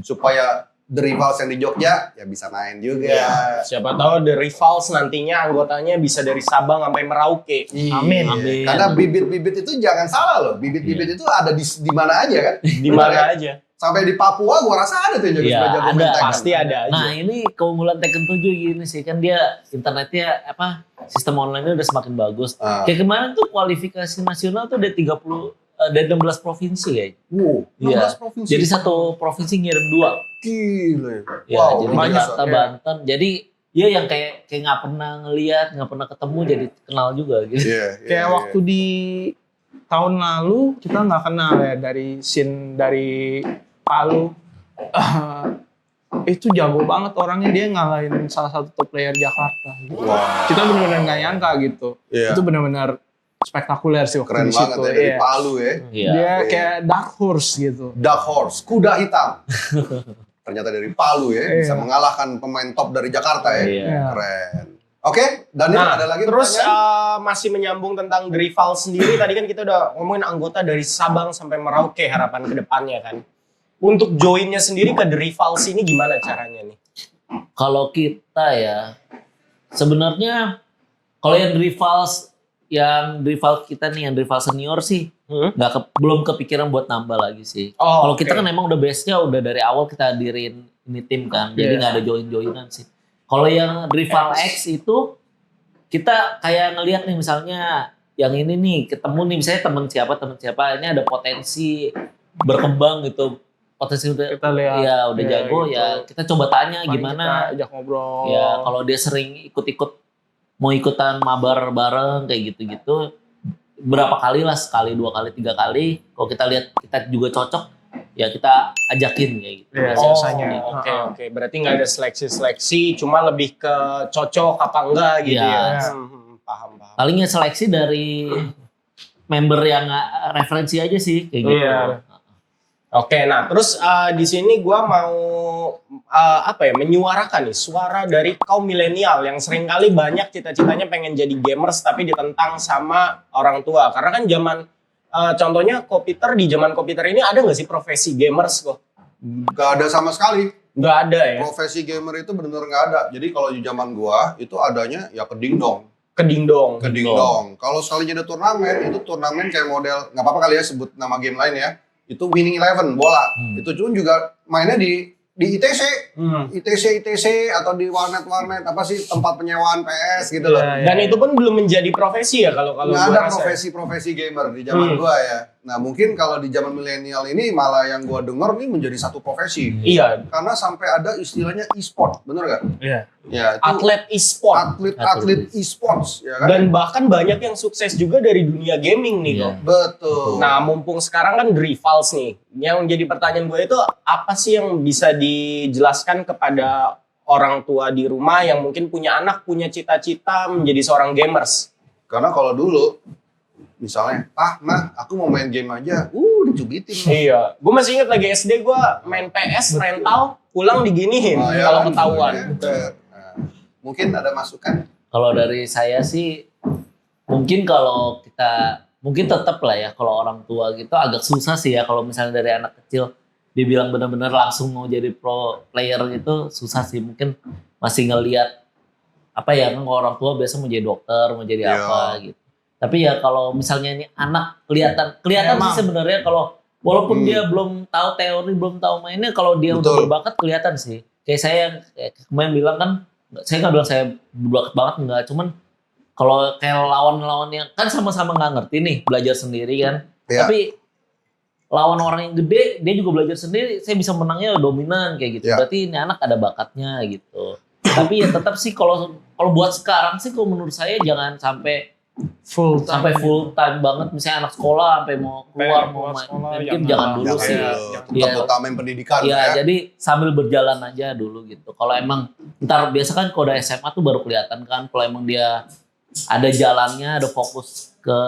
[SPEAKER 3] Supaya The Rivals yang di Jogja ya bisa main juga.
[SPEAKER 2] Iya. Siapa tahu The Rivals nantinya anggotanya bisa dari Sabang sampai Merauke.
[SPEAKER 4] Amin.
[SPEAKER 1] Amin.
[SPEAKER 3] Karena bibit-bibit itu jangan salah loh. Bibit-bibit itu ada di mana aja kan?
[SPEAKER 2] Di mana aja.
[SPEAKER 3] Sampai di Papua gua rasa ada tuh yang
[SPEAKER 1] Iya,
[SPEAKER 3] jago-jago
[SPEAKER 1] ada.
[SPEAKER 3] main Tekken.
[SPEAKER 2] Pasti ada aja.
[SPEAKER 1] Nah ini keunggulan Tekken 7 gini sih, kan dia internetnya sistem online-nya udah semakin bagus.
[SPEAKER 3] Ah.
[SPEAKER 1] Kayak kemarin tuh kualifikasi nasional tuh ada 16 provinsi ya.
[SPEAKER 3] Wow, 16
[SPEAKER 1] Iya.
[SPEAKER 3] provinsi.
[SPEAKER 1] Jadi satu provinsi ngirim 2.
[SPEAKER 3] Gila.
[SPEAKER 1] Ya,
[SPEAKER 3] Wow,
[SPEAKER 1] jadi
[SPEAKER 3] banyak.
[SPEAKER 1] Jakarta,
[SPEAKER 3] Ya.
[SPEAKER 1] Banten. Jadi ya yang kayak nggak pernah ngelihat, nggak pernah ketemu jadi kenal juga gitu.
[SPEAKER 3] Iya, iya,
[SPEAKER 4] Kayak
[SPEAKER 3] iya.
[SPEAKER 4] waktu di tahun lalu kita nggak kenal ya dari scene dari Palu. Itu jago banget orangnya, dia ngalahin salah satu top player Jakarta. Gitu.
[SPEAKER 3] Wah.
[SPEAKER 4] Kita benar-benar nggak nyangka gitu.
[SPEAKER 3] Iya.
[SPEAKER 4] Itu benar-benar spektakuler sih waktu
[SPEAKER 3] Keren
[SPEAKER 4] di
[SPEAKER 3] banget
[SPEAKER 4] situ.
[SPEAKER 3] ya dari
[SPEAKER 4] Iya.
[SPEAKER 3] Palu ya.
[SPEAKER 1] Iya.
[SPEAKER 4] Dia kayak dark horse gitu.
[SPEAKER 3] Dark Horse, kuda hitam. Ternyata dari Palu ya, bisa
[SPEAKER 4] Iya.
[SPEAKER 3] mengalahkan pemain top dari Jakarta ya.
[SPEAKER 1] Iya.
[SPEAKER 3] Keren. Oke, Daniel ada lagi
[SPEAKER 2] terus
[SPEAKER 3] pertanyaan?
[SPEAKER 2] masih menyambung tentang The Rivals sendiri. Tadi kan kita udah ngomongin anggota dari Sabang sampai Merauke harapan ke depannya kan. Untuk joinnya sendiri ke The Rivals ini gimana caranya nih?
[SPEAKER 1] Kalau kita ya sebenarnya kalau yang rival kita nih, yang rival senior sih belum kepikiran buat nambah lagi sih.
[SPEAKER 2] Oh,
[SPEAKER 1] Kalau kita
[SPEAKER 2] oke.
[SPEAKER 1] kan emang udah base-nya udah dari awal kita hadirin ini tim kan, jadi
[SPEAKER 4] Iya.
[SPEAKER 1] nggak ada join-joinan sih. Kalau yang rival X itu kita kayak ngelihat nih misalnya yang ini nih ketemu nih misalnya temen siapa ini ada potensi berkembang gitu, potensi udah
[SPEAKER 4] Kita lihat.
[SPEAKER 1] ya udah
[SPEAKER 4] Iya,
[SPEAKER 1] jago
[SPEAKER 4] gitu.
[SPEAKER 1] ya kita coba tanya
[SPEAKER 4] Mari
[SPEAKER 1] gimana.
[SPEAKER 4] Kita ajak ngobrol.
[SPEAKER 1] Ya kalau dia sering ikut-ikut mau ikutan mabar bareng kayak gitu-gitu berapa kali lah, sekali, 2 kali, 3 kali. Kalau kita lihat kita juga cocok ya kita ajakin kayak gitu.
[SPEAKER 4] Iya,
[SPEAKER 2] Oh,
[SPEAKER 4] biasanya.
[SPEAKER 2] oke oke. Berarti nggak ada seleksi-seleksi, cuma lebih ke cocok apa enggak gitu
[SPEAKER 1] Iya.
[SPEAKER 2] ya. Paham.
[SPEAKER 1] Palingnya seleksi dari member yang referensi aja sih kayak gitu.
[SPEAKER 4] Iya.
[SPEAKER 2] Oke, nah terus di sini gua mau menyuarakan nih suara dari kaum milenial yang seringkali banyak cita-citanya pengen jadi gamers tapi ditentang sama orang tua. Karena kan zaman contohnya komputer, di zaman komputer ini ada nggak sih profesi gamers kok?
[SPEAKER 3] Gak ada sama sekali.
[SPEAKER 2] Nggak ada ya.
[SPEAKER 3] Profesi gamer itu benar-benar nggak ada. Jadi kalau di zaman gua itu adanya ya kedingdong.
[SPEAKER 2] Kedingdong.
[SPEAKER 3] Kedingdong. Kalau sekalinya ada turnamen, itu turnamen kayak model, nggak apa-apa kali ya sebut nama game lain ya. Itu Winning Eleven, bola. Itu juga mainnya di ITC. ITC atau di warnet apa sih tempat penyewaan PS gitu loh.
[SPEAKER 4] Iya,
[SPEAKER 2] Dan itu pun belum menjadi profesi ya kalau
[SPEAKER 3] Nggak
[SPEAKER 2] gua
[SPEAKER 3] ada
[SPEAKER 2] rasa.
[SPEAKER 3] profesi gamer di zaman gua ya. Nah mungkin kalau di zaman milenial ini malah yang gua denger nih menjadi satu profesi.
[SPEAKER 2] Iya,
[SPEAKER 3] Karena sampai ada istilahnya e-sport, bener nggak?
[SPEAKER 4] Iya.
[SPEAKER 3] Ya, itu
[SPEAKER 2] atlet e-sport.
[SPEAKER 3] atlet e-sports, ya kan?
[SPEAKER 2] Dan bahkan banyak yang sukses juga dari dunia gaming nih
[SPEAKER 1] Iya.
[SPEAKER 2] kok.
[SPEAKER 3] Betul.
[SPEAKER 2] Nah, mumpung sekarang kan The Rivals nih. Yang jadi pertanyaan gue itu apa sih yang bisa dijelaskan kepada orang tua di rumah yang mungkin punya anak, punya cita-cita menjadi seorang gamers?
[SPEAKER 3] Karena kalau dulu, misalnya, mah, aku mau main game aja, cubitin.
[SPEAKER 2] Iya, gue masih inget lagi SD gue main PS rental, pulang diginiin kalau
[SPEAKER 3] kan,
[SPEAKER 2] ketahuan.
[SPEAKER 3] Nah, mungkin ada masukan?
[SPEAKER 1] Kalau dari saya sih mungkin mungkin tetap lah ya kalau orang tua gitu agak susah sih ya kalau misalnya dari anak kecil dibilang benar-benar langsung mau jadi pro player gitu susah sih, mungkin masih ngelihat apa ya, kan orang tua biasa mau jadi dokter, mau jadi
[SPEAKER 3] Iya.
[SPEAKER 1] apa gitu. Tapi ya kalau misalnya ini anak kelihatan
[SPEAKER 4] Emang.
[SPEAKER 1] sih sebenarnya kalau walaupun dia belum tahu teori, belum tahu mainnya, kalau dia udah
[SPEAKER 3] Betul.
[SPEAKER 1] berbakat kelihatan sih. Kayak saya kayak kemarin bilang kan, saya nggak bilang saya berbakat banget, enggak, cuman kalau kayak lawan-lawan yang kan sama-sama nggak ngerti nih, belajar sendiri kan.
[SPEAKER 3] Iya.
[SPEAKER 1] Tapi lawan orang yang gede, dia juga belajar sendiri, saya bisa menangnya dominan kayak gitu.
[SPEAKER 3] Iya.
[SPEAKER 1] Berarti ini anak ada bakatnya gitu. Tapi ya tetap sih kalau buat sekarang sih, kalau menurut saya jangan sampai
[SPEAKER 4] full
[SPEAKER 1] time banget. Misalnya anak sekolah sampai mau keluar mau main
[SPEAKER 4] sekolah,
[SPEAKER 1] game, jangan dulu
[SPEAKER 3] Jangan
[SPEAKER 1] sih.
[SPEAKER 3] dulu.
[SPEAKER 4] Jangan.
[SPEAKER 3] Tetap
[SPEAKER 1] Iya.
[SPEAKER 3] utamain pendidikan
[SPEAKER 1] Ya,
[SPEAKER 3] ya.
[SPEAKER 1] jadi sambil berjalan aja dulu gitu. Kalau emang ntar biasa kan kalau udah SMA tuh baru kelihatan kan kalau emang dia ada jalannya, ada fokus ke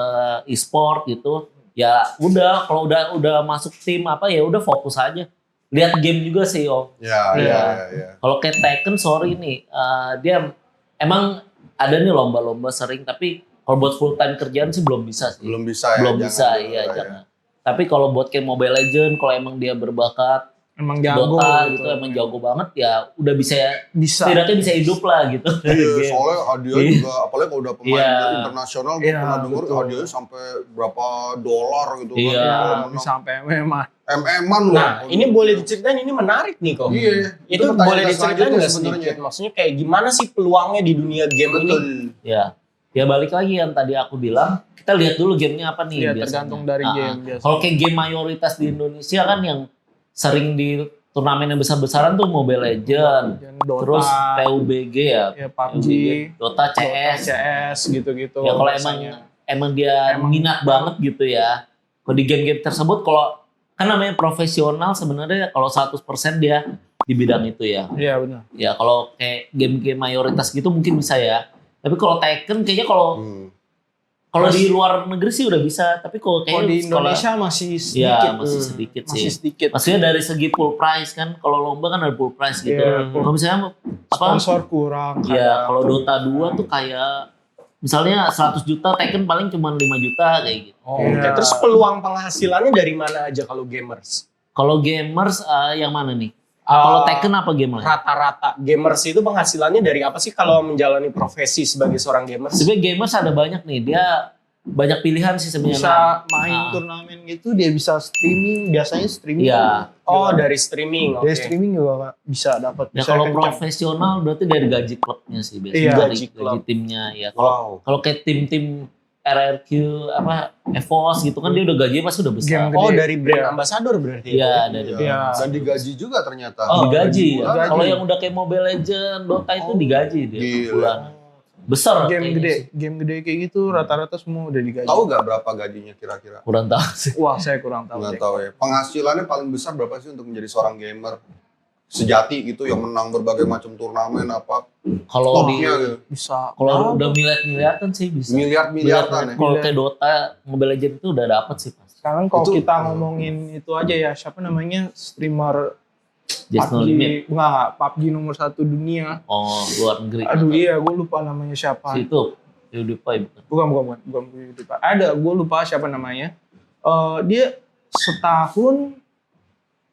[SPEAKER 1] e-sport gitu. Ya udah, kalau udah masuk tim apa ya udah fokus aja. Lihat game juga sih, Om.
[SPEAKER 3] Ya,
[SPEAKER 1] Iya.
[SPEAKER 3] ya.
[SPEAKER 1] Kalau kayak Tekken, sorry nih, dia emang ada nih lomba-lomba sering, tapi kalau buat full time kerjaan sih belum bisa sih.
[SPEAKER 3] Belum bisa ya.
[SPEAKER 1] Belum
[SPEAKER 3] jangan
[SPEAKER 1] bisa,
[SPEAKER 3] dulu
[SPEAKER 1] iya
[SPEAKER 3] ya.
[SPEAKER 1] jangan. Tapi kalau buat kayak Mobile Legend, kalau emang dia berbakat
[SPEAKER 4] emang jago
[SPEAKER 1] Dota gitu, emang jago banget ya, udah bisa
[SPEAKER 4] bisa.
[SPEAKER 1] setidaknya bisa hidup lah gitu.
[SPEAKER 3] Iya,
[SPEAKER 1] Game.
[SPEAKER 3] soalnya hadiah
[SPEAKER 1] Iya.
[SPEAKER 3] juga, apalagi kalau udah pemain
[SPEAKER 1] Iya.
[SPEAKER 3] internasional, gue
[SPEAKER 4] Iya,
[SPEAKER 3] pernah denger
[SPEAKER 4] betul.
[SPEAKER 3] hadiahnya sampai berapa dolar gitu
[SPEAKER 1] Iya.
[SPEAKER 3] kan. Kalau
[SPEAKER 4] Ya,
[SPEAKER 3] menang
[SPEAKER 4] sampai MMA.
[SPEAKER 3] MM-an loh.
[SPEAKER 2] Nah, ini boleh diceritain, ini menarik nih kok.
[SPEAKER 3] Iya,
[SPEAKER 2] Itu
[SPEAKER 3] pertanyaan
[SPEAKER 2] boleh diceritain
[SPEAKER 3] selanjutnya
[SPEAKER 2] nggak
[SPEAKER 3] sebenarnya.
[SPEAKER 2] sedikit? Maksudnya kayak gimana sih peluangnya di dunia game ini?
[SPEAKER 3] Betul.
[SPEAKER 1] Ya balik lagi yang tadi aku bilang, kita lihat dulu gamenya apa nih
[SPEAKER 4] Iya,
[SPEAKER 1] biasanya.
[SPEAKER 4] tergantung dari game biasanya.
[SPEAKER 1] Kalau kayak game mayoritas di Indonesia kan yang sering di turnamen yang besar-besaran tuh Mobile Legend,
[SPEAKER 4] Dota,
[SPEAKER 1] terus PUBG ya,
[SPEAKER 4] ya PUBG,
[SPEAKER 1] Dota, CS.
[SPEAKER 4] CS gitu-gitu.
[SPEAKER 1] Ya kalau
[SPEAKER 4] biasanya.
[SPEAKER 1] emang dia minat banget gitu ya. Kalau di game-game tersebut, kalau kan namanya profesional sebenarnya, kalau 100% dia di bidang itu ya.
[SPEAKER 4] Iya benar.
[SPEAKER 1] Ya kalau kayak game-game mayoritas gitu mungkin bisa ya. Tapi kalau Tekken kayaknya kalau di luar negeri sih udah bisa. Tapi kalau
[SPEAKER 4] Kalau
[SPEAKER 1] kayaknya
[SPEAKER 4] di Indonesia masih
[SPEAKER 1] ya
[SPEAKER 4] sedikit.
[SPEAKER 1] masih sedikit sih.
[SPEAKER 4] Masih sedikit.
[SPEAKER 1] Maksudnya dari segi full price kan, kalau lomba kan ada full price gitu.
[SPEAKER 4] Iya,
[SPEAKER 1] Kalau misalnya apa?
[SPEAKER 4] Sponsor kurang.
[SPEAKER 1] Ya kalau Dota 2 tuh kayak misalnya 100 juta, Tekken paling cuma 5 juta kayak gitu.
[SPEAKER 2] Oh,
[SPEAKER 4] Iya.
[SPEAKER 2] oke. Terus peluang penghasilannya dari mana aja kalau gamers?
[SPEAKER 1] Kalau gamers yang mana nih? Kalau Tekken apa game lain?
[SPEAKER 2] Rata-rata gamers itu penghasilannya dari apa sih kalau menjalani profesi sebagai seorang gamers?
[SPEAKER 1] Sebenarnya gamers ada banyak nih, dia banyak pilihan sih sebenarnya.
[SPEAKER 4] Bisa main turnamen gitu, dia bisa streaming, biasanya streaming.
[SPEAKER 1] Iya.
[SPEAKER 2] Oh, dari streaming. Oke.
[SPEAKER 4] Dari streaming juga bisa dapat.
[SPEAKER 1] Ya
[SPEAKER 4] bisa
[SPEAKER 1] kalau
[SPEAKER 4] kencang.
[SPEAKER 1] profesional berarti dari gaji klubnya sih biasanya,
[SPEAKER 4] Iya,
[SPEAKER 1] dari
[SPEAKER 2] gaji klub.
[SPEAKER 1] gaji timnya ya. Kalau
[SPEAKER 3] Wow.
[SPEAKER 1] kalau kayak tim-tim RRQ apa EVOS gitu kan dia udah gajinya pasti udah besar.
[SPEAKER 4] Game
[SPEAKER 2] Oh,
[SPEAKER 4] gede.
[SPEAKER 2] dari brand
[SPEAKER 4] Iya.
[SPEAKER 2] ambassador berarti.
[SPEAKER 1] Iya,
[SPEAKER 2] ya?
[SPEAKER 1] dari
[SPEAKER 4] Iya.
[SPEAKER 3] Dan digaji juga ternyata.
[SPEAKER 2] Oh,
[SPEAKER 1] digaji. Ya.
[SPEAKER 3] digaji.
[SPEAKER 1] Kalau yang udah kayak Mobile Legend, Dota itu digaji dia per
[SPEAKER 3] Gila.
[SPEAKER 1] bulan. Besar
[SPEAKER 4] Game
[SPEAKER 1] kayaknya
[SPEAKER 4] gede,
[SPEAKER 1] sih.
[SPEAKER 4] game gede kayak gitu rata-rata semua udah digaji.
[SPEAKER 3] Tahu gak berapa gajinya kira-kira?
[SPEAKER 1] Kurang tahu sih.
[SPEAKER 4] Wah, saya kurang tahu
[SPEAKER 3] Nggak
[SPEAKER 4] deh.
[SPEAKER 3] tahu ya. Penghasilannya paling besar berapa sih untuk menjadi seorang gamer sejati gitu yang menang berbagai macam turnamen apa?
[SPEAKER 1] Kalau di
[SPEAKER 3] Topnya gitu.
[SPEAKER 4] Bisa.
[SPEAKER 1] kalau udah miliar-miliaran sih bisa.
[SPEAKER 3] Miliar-miliaran ya.
[SPEAKER 1] Kalau kayak Dota, Mobile Legend itu udah dapet sih pasti.
[SPEAKER 4] Sekarang kalau
[SPEAKER 3] Itu-
[SPEAKER 4] kita ngomongin itu aja ya, siapa namanya streamer
[SPEAKER 1] Just No Limit.
[SPEAKER 4] PUBG, enggak, PUBG nomor 1 dunia.
[SPEAKER 1] Oh, luar negeri.
[SPEAKER 4] Aduh iya, gue lupa namanya siapa.
[SPEAKER 1] Itu PewDiePie bukan.
[SPEAKER 4] Bukan PewDiePie. Ada, gue lupa siapa namanya. Dia setahun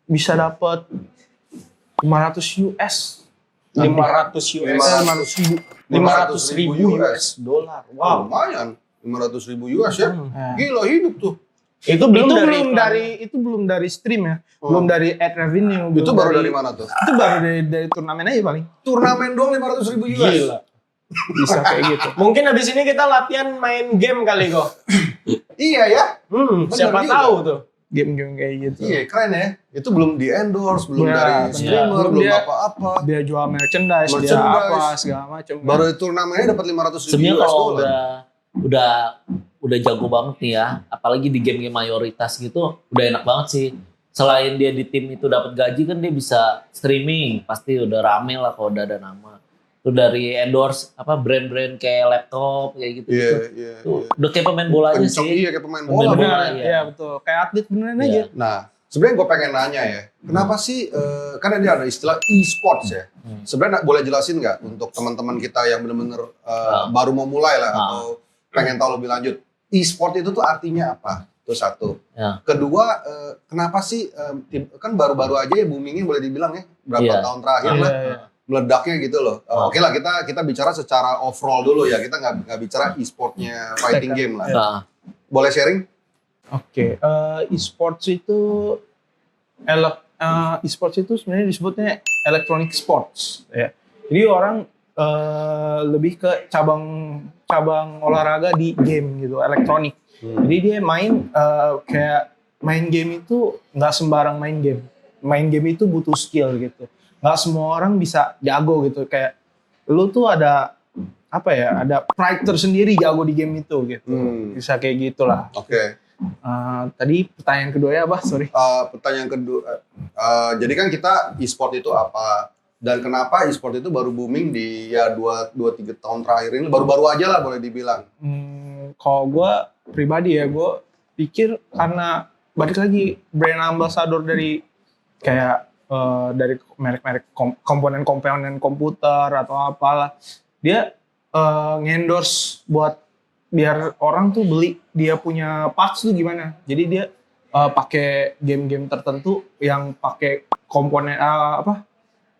[SPEAKER 4] bisa dapat 500 US.
[SPEAKER 2] 500 US.
[SPEAKER 3] 500 ribu US.
[SPEAKER 2] dollar.
[SPEAKER 3] Wow,
[SPEAKER 2] Wow.
[SPEAKER 3] lumayan. 500 ribu US ya.
[SPEAKER 4] Nah.
[SPEAKER 3] Gila hidup tuh.
[SPEAKER 2] Itu
[SPEAKER 4] Itu belum dari stream ya. Belum dari ad revenue.
[SPEAKER 3] Itu
[SPEAKER 4] belum
[SPEAKER 3] baru dari mana tuh?
[SPEAKER 4] Itu baru dari turnamen aja paling.
[SPEAKER 3] Turnamen doang 500 ribu US.
[SPEAKER 2] Gila.
[SPEAKER 4] Bisa kayak gitu.
[SPEAKER 2] Mungkin habis ini kita latihan main game kali kok.
[SPEAKER 3] Iya ya.
[SPEAKER 2] Hmm,
[SPEAKER 3] Bener
[SPEAKER 2] siapa
[SPEAKER 3] juga.
[SPEAKER 2] tahu tuh.
[SPEAKER 4] Game-game kayak gitu.
[SPEAKER 3] Iya keren ya. Itu belum di endorse, belum
[SPEAKER 4] Ya,
[SPEAKER 3] dari
[SPEAKER 4] bener.
[SPEAKER 3] streamer,
[SPEAKER 4] Belum
[SPEAKER 3] belum
[SPEAKER 4] dia-
[SPEAKER 3] apa-apa.
[SPEAKER 4] Dia jual merchandise, dia
[SPEAKER 3] Merchandise.
[SPEAKER 4] apa segala macam.
[SPEAKER 3] Baru turnamennya dapat 500 ribu
[SPEAKER 1] Sebenarnya
[SPEAKER 3] US
[SPEAKER 1] kalau
[SPEAKER 3] dollar.
[SPEAKER 1] udah jago banget nih ya, apalagi di game-game mayoritas gitu, udah enak banget sih. Selain dia di tim itu dapat gaji kan dia bisa streaming, pasti udah rame lah kalau udah ada nama. Tuh dari endorse brand-brand kayak laptop kayak gitu. Tuh, udah kayak pemain bola aja
[SPEAKER 3] Kenceng,
[SPEAKER 1] sih.
[SPEAKER 3] iya kayak pemain
[SPEAKER 1] Pemain
[SPEAKER 3] bola.
[SPEAKER 1] bola.
[SPEAKER 3] Bang.
[SPEAKER 1] Iya.
[SPEAKER 4] Iya betul, kayak atlet beneran
[SPEAKER 1] Iya.
[SPEAKER 4] aja.
[SPEAKER 3] Nah, sebenarnya gue pengen nanya ya, kenapa sih, kan ada istilah e-sports ya. Sebenarnya boleh jelasin nggak untuk teman-teman kita yang benar-benar baru mau mulai lah atau pengen tahu lebih lanjut. E-sport itu tuh artinya apa? Itu satu.
[SPEAKER 1] Ya.
[SPEAKER 3] Kedua, kenapa sih, kan baru-baru aja ya boomingnya boleh dibilang ya, berapa
[SPEAKER 1] Iya.
[SPEAKER 3] tahun terakhir
[SPEAKER 4] Iya,
[SPEAKER 3] lah.
[SPEAKER 4] iya.
[SPEAKER 3] Meledaknya gitu loh. Oke lah kita bicara secara overall dulu ya. Kita nggak bicara e-sportnya fighting game lah.
[SPEAKER 1] Nah,
[SPEAKER 3] Boleh sharing?
[SPEAKER 4] Oke, e-sports itu e-sports itu sebenarnya disebutnya electronic sports ya. Jadi orang lebih ke cabang olahraga di game gitu, elektronik. Jadi dia main kayak main game itu nggak sembarang main game. Main game itu butuh skill gitu. Nggak semua orang bisa jago gitu. Kayak lu tuh ada ada pride tersendiri jago di game itu gitu. Bisa kayak gitulah.
[SPEAKER 3] Oke.
[SPEAKER 4] Tadi pertanyaan kedua ya, Sorry.
[SPEAKER 3] Pertanyaan kedua, jadi kan kita e-sport itu apa dan kenapa e-sport itu baru booming di ya 2-3 tahun terakhir ini, baru-baru aja lah boleh dibilang.
[SPEAKER 4] Kalau gue pribadi ya, gue pikir karena balik lagi brand ambassador dari kayak dari merek-merek komponen-komponen komputer atau apalah, dia ngendorse buat biar orang tuh beli dia punya parts tuh gimana. Jadi dia pakai game-game tertentu yang pakai komponen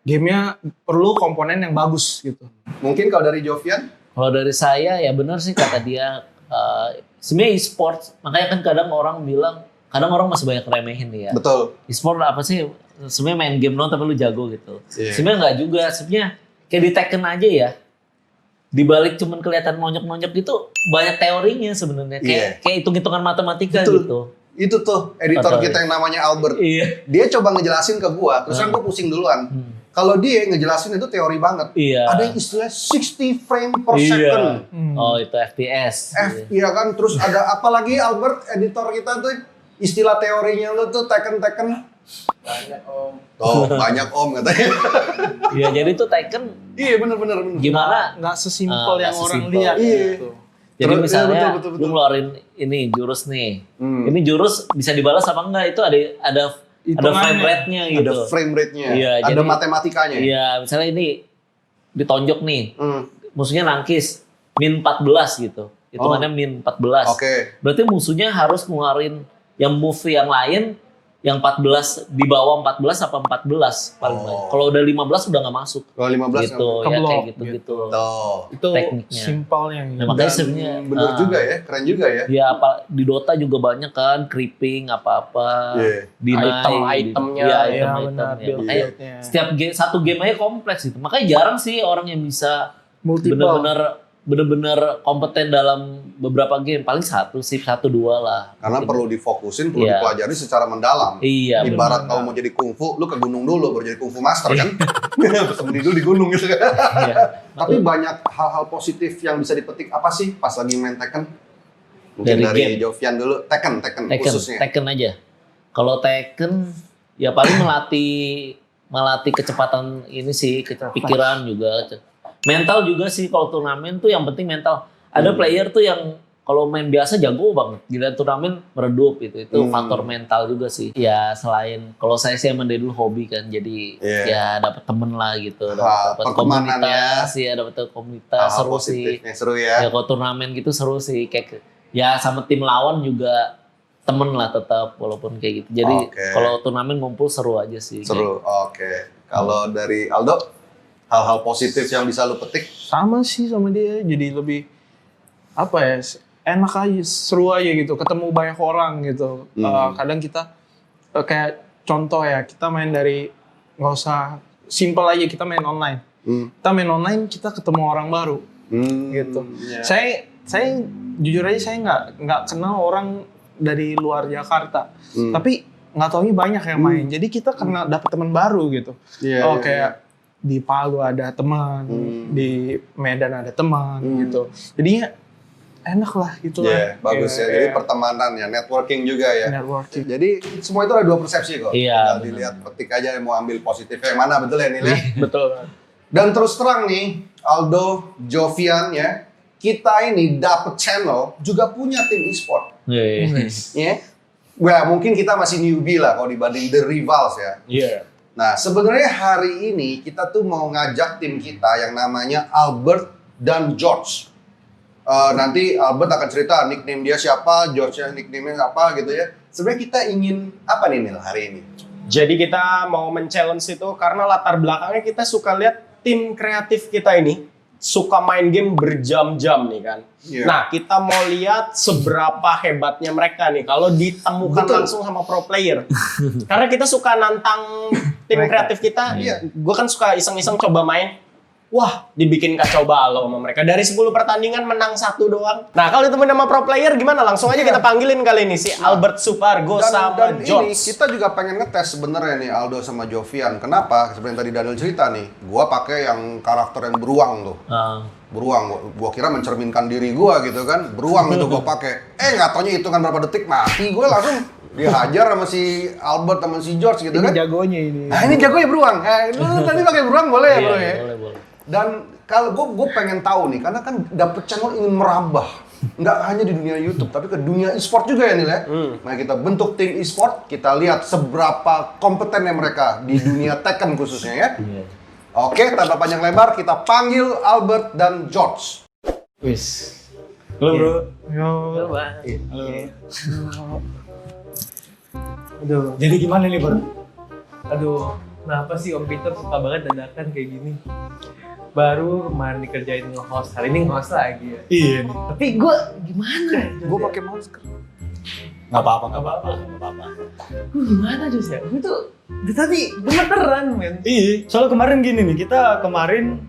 [SPEAKER 4] gamenya perlu komponen yang bagus gitu.
[SPEAKER 3] Mungkin kalau dari Jovian?
[SPEAKER 1] kalau dari saya ya benar sih kata dia. Sebenarnya e-sports, makanya kan kadang orang masih banyak remehin nih ya.
[SPEAKER 3] Betul.
[SPEAKER 1] E-sport apa sih? Sebenarnya main game doang tapi lu jago gitu.
[SPEAKER 3] Iya.
[SPEAKER 1] Sebenarnya nggak juga. Sebenarnya kayak di Tekken aja ya. Di balik cuman kelihatan nonjok-nonjok gitu banyak teorinya sebenarnya. Kayak hitung-hitungan matematika
[SPEAKER 3] Betul.
[SPEAKER 1] gitu.
[SPEAKER 3] Itu tuh editor
[SPEAKER 1] Betul.
[SPEAKER 3] kita yang namanya Albert.
[SPEAKER 1] Iya.
[SPEAKER 3] Dia coba ngejelasin ke gua, terus kan gua pusing duluan. Kalau dia ngejelasin itu teori banget.
[SPEAKER 1] Iya.
[SPEAKER 3] Ada yang istilah 60 frame per
[SPEAKER 1] Iya.
[SPEAKER 3] second.
[SPEAKER 1] Oh itu FPS.
[SPEAKER 3] Iya kan, terus ada apa lagi Albert, editor kita tuh istilah teorinya lu tuh Tekken. Oh, banyak om katanya.
[SPEAKER 1] Iya jadi tuh Tekken
[SPEAKER 3] Iya bener.
[SPEAKER 1] gimana?
[SPEAKER 4] Nggak sesimpel
[SPEAKER 1] Nggak
[SPEAKER 4] yang orang
[SPEAKER 1] sesimpel.
[SPEAKER 4] lihat
[SPEAKER 3] Iya.
[SPEAKER 4] gitu.
[SPEAKER 1] Jadi
[SPEAKER 3] Terus,
[SPEAKER 1] misalnya
[SPEAKER 3] iya, betul.
[SPEAKER 1] lu ngeluarin ini jurus nih. Ini jurus bisa dibalas apa enggak? Itu ada frame rate-nya gitu.
[SPEAKER 3] Ada frame rate-nya,
[SPEAKER 1] Iya,
[SPEAKER 3] ada
[SPEAKER 1] jadi-
[SPEAKER 3] matematikanya.
[SPEAKER 1] Iya, misalnya ini ditonjok nih.
[SPEAKER 3] Hmm.
[SPEAKER 1] Musuhnya nangkis min 14 gitu. Hitungannya min 14.
[SPEAKER 3] Oke.
[SPEAKER 1] Berarti musuhnya harus ngeluarin yang move yang lain yang 14 di bawah 14 apa 14 paling banyak. Kalau udah 15 udah nggak masuk.
[SPEAKER 3] Kalau 15
[SPEAKER 1] Gitu, ya
[SPEAKER 4] Keblok,
[SPEAKER 1] kayak gitu-gitu.
[SPEAKER 3] Tuh.
[SPEAKER 4] Itu
[SPEAKER 1] Tekniknya.
[SPEAKER 4] simpelnya gitu.
[SPEAKER 1] Nah, makanya
[SPEAKER 3] Dan
[SPEAKER 1] sebenarnya
[SPEAKER 3] bener juga ya, keren juga ya.
[SPEAKER 1] Ya apa di Dota juga banyak kan creeping apa-apa.
[SPEAKER 3] Iya.
[SPEAKER 1] Deny,
[SPEAKER 2] Item-itemnya,
[SPEAKER 1] iya,
[SPEAKER 4] Iya
[SPEAKER 1] item-item
[SPEAKER 4] benar,
[SPEAKER 1] ya. Makanya
[SPEAKER 4] build-nya.
[SPEAKER 1] setiap satu game aja kompleks gitu. Makanya jarang sih orang yang bisa
[SPEAKER 4] Multiple.
[SPEAKER 1] bener-bener kompeten dalam beberapa game. Paling satu 2 lah.
[SPEAKER 3] Karena
[SPEAKER 1] Mungkin.
[SPEAKER 3] perlu difokusin, perlu
[SPEAKER 1] Iya.
[SPEAKER 3] dipelajari secara mendalam.
[SPEAKER 1] Iya.
[SPEAKER 3] Ibarat
[SPEAKER 4] benar.
[SPEAKER 3] kalau mau jadi kungfu, lu ke gunung dulu baru jadi kungfu master kan. Sembunyi dulu di gunung gitu kan.
[SPEAKER 1] Iya.
[SPEAKER 3] Tapi banyak hal-hal positif yang bisa dipetik apa sih pas lagi main Tekken? Mungkin
[SPEAKER 1] Dari
[SPEAKER 3] dari
[SPEAKER 1] game.
[SPEAKER 3] Jovian dulu, Tekken khususnya.
[SPEAKER 1] Tekken aja. Kalau Tekken ya paling melatih kecepatan ini sih, pikiran juga. Mental juga sih kalau turnamen tuh yang penting mental. Ada player tuh yang kalau main biasa jago banget, gila turnamen meredup gitu. Itu faktor mental juga sih. Ya selain kalau saya sih emang dari dulu hobi kan, jadi
[SPEAKER 3] Iya.
[SPEAKER 1] ya dapat temen lah gitu,
[SPEAKER 3] Hal
[SPEAKER 1] dapat
[SPEAKER 3] pertemanan
[SPEAKER 1] komunitas, ya dapat komunitas
[SPEAKER 3] Hal-hal
[SPEAKER 1] seru sih.
[SPEAKER 3] positifnya seru ya.
[SPEAKER 1] Ya kalau turnamen gitu seru sih, kayak ya sama tim lawan juga temen lah tetap walaupun kayak gitu. Jadi
[SPEAKER 3] Oke.
[SPEAKER 1] kalau turnamen ngumpul seru aja sih.
[SPEAKER 3] Seru. Oke. Kalau dari Aldo, hal-hal positif yang bisa lu petik?
[SPEAKER 4] Sama sih sama dia, jadi lebih apa ya, enak aja, seru aja gitu, ketemu banyak orang gitu. Kadang kita kayak contoh ya, kita main dari nggak usah simple aja, kita main online. Kita main online, kita ketemu orang baru gitu.
[SPEAKER 3] Ya.
[SPEAKER 4] Saya jujur aja saya nggak kenal orang dari luar Jakarta, tapi nggak taunya banyak yang main. Jadi kita kena dapet teman baru gitu.
[SPEAKER 3] Iya,
[SPEAKER 4] Oh
[SPEAKER 3] iya,
[SPEAKER 4] kayak di Palu ada teman, di Medan ada teman gitu. Jadinya enak lah gitu
[SPEAKER 3] Iya,
[SPEAKER 4] lah.
[SPEAKER 3] bagus ya.
[SPEAKER 4] Kayak-
[SPEAKER 3] Jadi pertemanan ya, networking juga ya.
[SPEAKER 4] networking.
[SPEAKER 3] Jadi semua itu ada dua persepsi kok.
[SPEAKER 1] Iya,
[SPEAKER 3] Tinggal
[SPEAKER 1] benar.
[SPEAKER 3] dilihat, petik aja yang mau ambil positifnya yang mana, betul ya Nil ya?
[SPEAKER 4] Betul.
[SPEAKER 3] Dan terus terang nih, Aldo, Jovian ya, kita ini dapet channel juga punya tim e-sport. Ya. Wah, mungkin kita masih newbie lah kalau dibanding The Rivals ya.
[SPEAKER 2] Iya.
[SPEAKER 3] Nah, sebenarnya hari ini kita tuh mau ngajak tim kita yang namanya Albert dan George. Nanti Albert akan cerita nickname dia siapa, George-nya nickname-nya apa gitu ya. Sebenarnya kita ingin apa nih Nil hari ini?
[SPEAKER 2] Jadi kita mau men-challenge itu karena latar belakangnya kita suka lihat tim kreatif kita ini suka main game berjam-jam nih kan.
[SPEAKER 3] Iya.
[SPEAKER 2] Nah, kita mau lihat seberapa hebatnya mereka nih kalau ditemukan
[SPEAKER 3] Betul.
[SPEAKER 2] langsung sama pro player. Karena kita suka nantang tim kreatif kita.
[SPEAKER 3] Iya.
[SPEAKER 2] Gue kan suka iseng-iseng coba main. Wah, dibikin kacau balau sama mereka. Dari 10 pertandingan menang 1 doang. Nah, kalau ditemuin sama pro player gimana? Langsung aja kita panggilin kali ini si Albert Supargo sama
[SPEAKER 3] dan
[SPEAKER 2] George.
[SPEAKER 3] ini kita juga pengen ngetes sebenarnya nih Aldo sama Jovian. Kenapa? Seperti yang tadi Daniel cerita nih, gua pakai yang karakter yang beruang tuh. Beruang, gua kira mencerminkan diri gua gitu kan. Beruang itu gua pakai. Nggak taunya hitungan berapa detik mati. Gua langsung dihajar sama si Albert sama si George gitu
[SPEAKER 4] Ini
[SPEAKER 3] kan.
[SPEAKER 4] jagonya ini.
[SPEAKER 3] Nah, ini jago ya beruang. Lu tadi pakai beruang boleh ya, Bro ya?
[SPEAKER 1] Boleh.
[SPEAKER 3] Dan kalau gue pengen tahu nih, karena kan dapet channel ingin merambah, nggak hanya di dunia YouTube, tapi ke dunia e-sport juga ya Nil ya. Nah kita bentuk tim e-sport, kita lihat seberapa kompetennya mereka di dunia Tekken khususnya ya. Oke, tanpa panjang lebar, kita panggil Albert dan George.
[SPEAKER 4] Wis.
[SPEAKER 2] Halo, Bro.
[SPEAKER 4] Yo.
[SPEAKER 2] Halo.
[SPEAKER 5] Aduh,
[SPEAKER 2] Jadi gimana nih, Bro?
[SPEAKER 5] aduh, kenapa sih Om Peter suka banget dadakan kayak gini? Baru kemarin dikerjain nge-host, hari ini nge-host lagi ya.
[SPEAKER 2] Iya nih.
[SPEAKER 5] Tapi gue gimana?
[SPEAKER 3] Gue pakai masker.
[SPEAKER 2] Nggak apa-apa.
[SPEAKER 5] Gue gimana Jus ya? Gue tuh dari tadi gemeteran men.
[SPEAKER 6] Iya, soalnya kemarin gini nih, kita kemarin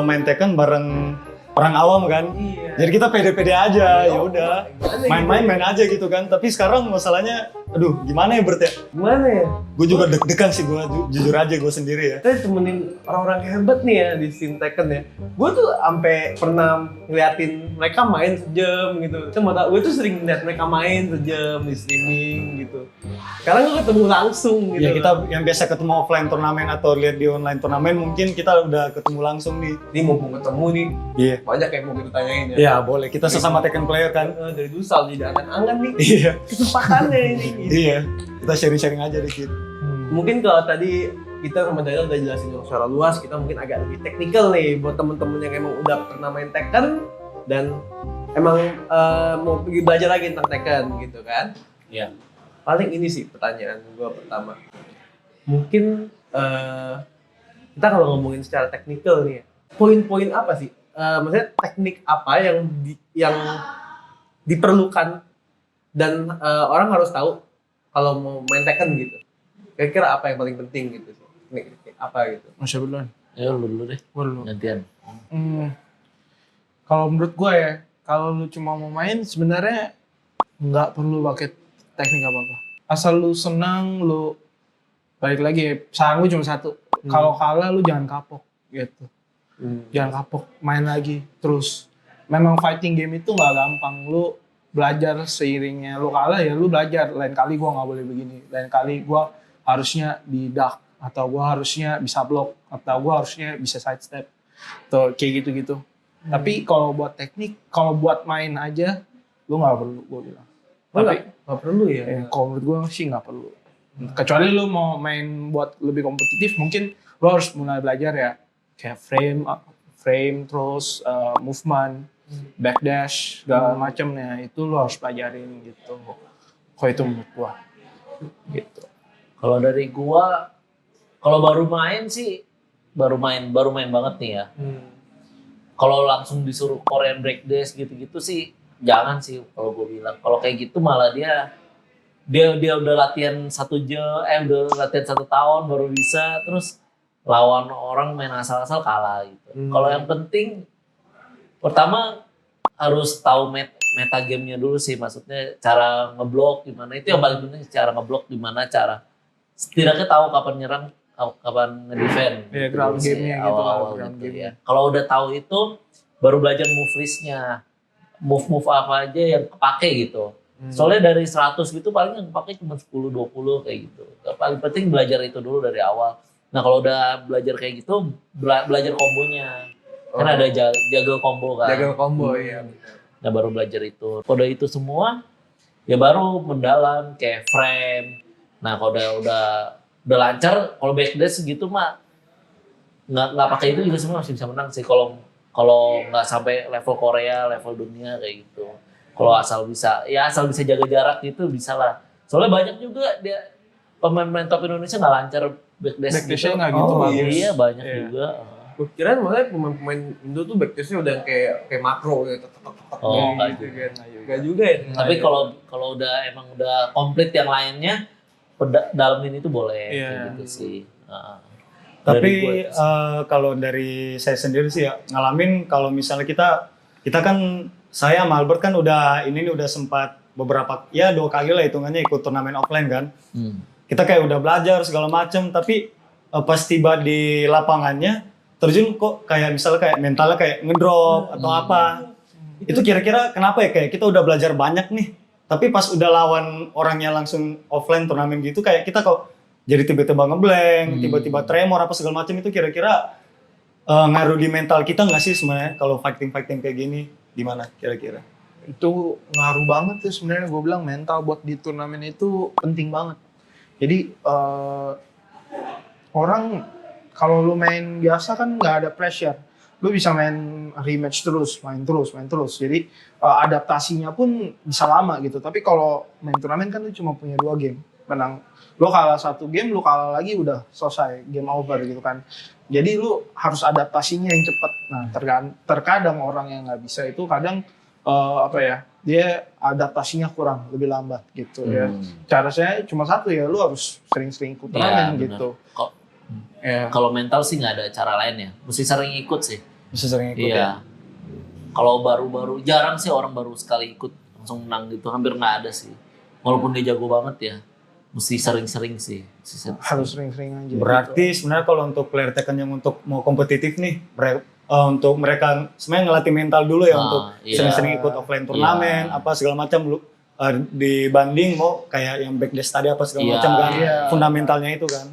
[SPEAKER 6] main Tekken bareng orang awam kan.
[SPEAKER 5] Iya.
[SPEAKER 6] Jadi kita pede-pede aja, ya udah.
[SPEAKER 5] Gimana
[SPEAKER 6] Main-main aja gitu kan. Tapi sekarang masalahnya, aduh gimana ya Bert ya?
[SPEAKER 5] Gimana ya?
[SPEAKER 6] Gue juga deg-degan sih gue, jujur aja gue sendiri ya.
[SPEAKER 5] Kita temenin orang-orang hebat nih ya di scene Tekken ya. Gue tuh sampai pernah ngeliatin mereka main sejam gitu. Gue tuh sering lihat mereka main sejam di streaming gitu. Sekarang gue ketemu langsung gitu.
[SPEAKER 6] Ya kita yang biasa ketemu offline turnamen atau lihat di online turnamen, mungkin kita udah ketemu langsung nih.
[SPEAKER 5] Ini mumpung ketemu nih,
[SPEAKER 6] Iya.
[SPEAKER 5] banyak yang mau kita tanyain ya.
[SPEAKER 6] Ya boleh, kita sesama Tekken player kan.
[SPEAKER 5] Dari dulu selalu jadi angan-angan nih.
[SPEAKER 6] Iya.
[SPEAKER 5] Kesempatannya ini.
[SPEAKER 6] Iya. Kita sharing-sharing aja dikit.
[SPEAKER 5] Mungkin kalau tadi kita sama Daniel udah jelasin secara luas, kita mungkin agak lebih teknikal nih buat temen-temen yang emang udah pernah main Tekken dan emang mau pergi belajar lagi tentang Tekken gitu kan.
[SPEAKER 1] Iya.
[SPEAKER 5] Paling ini sih pertanyaan gue pertama. Mungkin kita kalau ngomongin secara teknikal nih ya, poin-poin apa sih? Maksudnya teknik apa yang diperlukan dan orang harus tahu kalau mau main Tekken gitu. Kira-kira apa yang paling penting gitu sih? Apa gitu?
[SPEAKER 4] Masya duluan.
[SPEAKER 1] Ya lu dulu deh,
[SPEAKER 4] Gua dulu.
[SPEAKER 1] gantian.
[SPEAKER 4] Kalau menurut gue ya, kalau lu cuma mau main sebenarnya nggak perlu pakai teknik apa-apa. Asal lu senang, lu balik lagi ya, saran gue cuma satu. Kalau kalah lu jangan kapok gitu. Jangan kapok, main lagi terus. Memang fighting game itu nggak gampang. Lu belajar seiringnya lu kalah ya lu belajar. Lain kali gua nggak boleh begini. Lain kali gua harusnya di duck atau gua harusnya bisa block atau gua harusnya bisa sidestep. Tuh kayak gitu-gitu. Tapi kalau buat teknik, kalau buat main aja lu nggak perlu gua bilang. Tapi
[SPEAKER 5] Nggak perlu ya?
[SPEAKER 4] kalau menurut gua sih nggak perlu. Kecuali lu mau main buat lebih kompetitif, mungkin lu harus mulai belajar ya kayak frame terus movement, backdash segala macamnya itu lo harus pelajarin gitu. Kalau itu menurut gua gitu.
[SPEAKER 1] Kalau dari gua, kalau baru main sih, baru main banget nih ya. Kalau langsung disuruh Korean breakdance gitu-gitu sih, jangan sih kalau gua bilang. Kalau kayak gitu malah dia udah latihan 1 jam, udah latihan 1 tahun baru bisa, terus lawan orang main asal-asal kalah gitu. Kalau yang penting, pertama harus tahu meta gamenya dulu sih, maksudnya cara ngeblok gimana, itu yang paling penting, cara ngeblok gimana, cara setidaknya tahu kapan nyerang, kapan ngedefend.
[SPEAKER 4] Iya, ground
[SPEAKER 1] sih,
[SPEAKER 4] game-nya gitu,
[SPEAKER 1] awal-awal
[SPEAKER 4] ground
[SPEAKER 1] gitu
[SPEAKER 4] game.
[SPEAKER 1] ya. Kalau udah tahu itu, baru belajar move list-nya, move apa aja yang kepake gitu. Soalnya dari 100 gitu paling yang kepake cuma 10-20 kayak gitu. Paling penting belajar itu dulu dari awal. Nah kalau udah belajar kayak gitu, belajar kombonya. Kan ada jaga combo kan.
[SPEAKER 5] Jaga combo ya.
[SPEAKER 1] Nah baru belajar itu. Kalau udah itu semua, ya baru mendalam kayak frame. Nah kalau udah lancar, kalau backdash gitu mah nggak pakai itu juga semua masih bisa menang sih. Kalau nggak sampai level Korea, level dunia kayak gitu. Kalau asal bisa jaga jarak gitu bisa lah. Soalnya banyak juga dia pemain-pemain top Indonesia nggak lancar backdash
[SPEAKER 4] Backdash-nya
[SPEAKER 1] gitu.
[SPEAKER 4] nggak gitu bagus.
[SPEAKER 1] Iya banyak
[SPEAKER 4] Iya.
[SPEAKER 1] juga.
[SPEAKER 5] Gue kira maksudnya pemain-pemain Indo tuh backdash-nya udah kayak makro gitu.
[SPEAKER 1] Oh, nggak
[SPEAKER 5] gitu
[SPEAKER 1] juga.
[SPEAKER 5] kan. Nggak juga ya.
[SPEAKER 1] Tapi kalau udah komplit yang lainnya, dalam ini tuh boleh
[SPEAKER 4] Iya.
[SPEAKER 1] kayak gitu sih.
[SPEAKER 6] Tapi
[SPEAKER 1] Dari gua-
[SPEAKER 6] kalau dari saya sendiri sih ya ngalamin kalau misalnya kita kan saya sama Albert kan udah sempat beberapa 2 kali lah hitungannya ikut turnamen offline kan. Kita kayak udah belajar segala macam tapi pas tiba di lapangannya terjun kok kayak misalnya kayak mentalnya kayak ngedrop atau apa. Itu kira-kira kenapa ya kayak kita udah belajar banyak nih tapi pas udah lawan orangnya langsung offline turnamen gitu kayak kita kok jadi tiba-tiba ngeblank, tiba-tiba tremor apa segala macam itu kira-kira ngaruh di mental kita nggak sih sebenarnya kalau fighting kayak gini gimana kira-kira?
[SPEAKER 4] Itu ngaruh banget tuh sebenarnya, gue bilang mental buat di turnamen itu penting banget. Jadi orang kalau lu main biasa kan nggak ada pressure, lu bisa main rematch terus, main terus. Jadi adaptasinya pun bisa lama gitu. Tapi kalau main turnamen kan lu cuma punya 2 game, menang. Lu kalah 1 game, lu kalah lagi udah selesai, game over gitu kan. Jadi lu harus adaptasinya yang cepat. Nah terkadang orang yang nggak bisa itu kadang dia adaptasinya kurang, lebih lambat gitu ya. Cara saya cuma satu ya, lu harus sering-sering ikut turnamen gitu.
[SPEAKER 1] Kalau mental sih nggak ada cara lain ya, mesti sering ikut sih.
[SPEAKER 6] Bisa sering ikut
[SPEAKER 1] Iya.
[SPEAKER 6] ya?
[SPEAKER 1] Kalau baru jarang sih orang baru sekali ikut langsung menang gitu, hampir nggak ada sih. Walaupun dia jago banget ya, mesti sering-sering sih.
[SPEAKER 4] Harus sering-sering aja.
[SPEAKER 6] Berarti sebenarnya kalau untuk player Tekken yang untuk mau kompetitif nih, untuk mereka sebenarnya ngelatih mental dulu ya untuk
[SPEAKER 1] iya.
[SPEAKER 6] sering-sering ikut offline turnamen, apa segala macam dibanding mau kayak yang backdash tadi apa segala
[SPEAKER 1] Iya.
[SPEAKER 6] macam kan,
[SPEAKER 4] Iya.
[SPEAKER 6] fundamentalnya itu kan.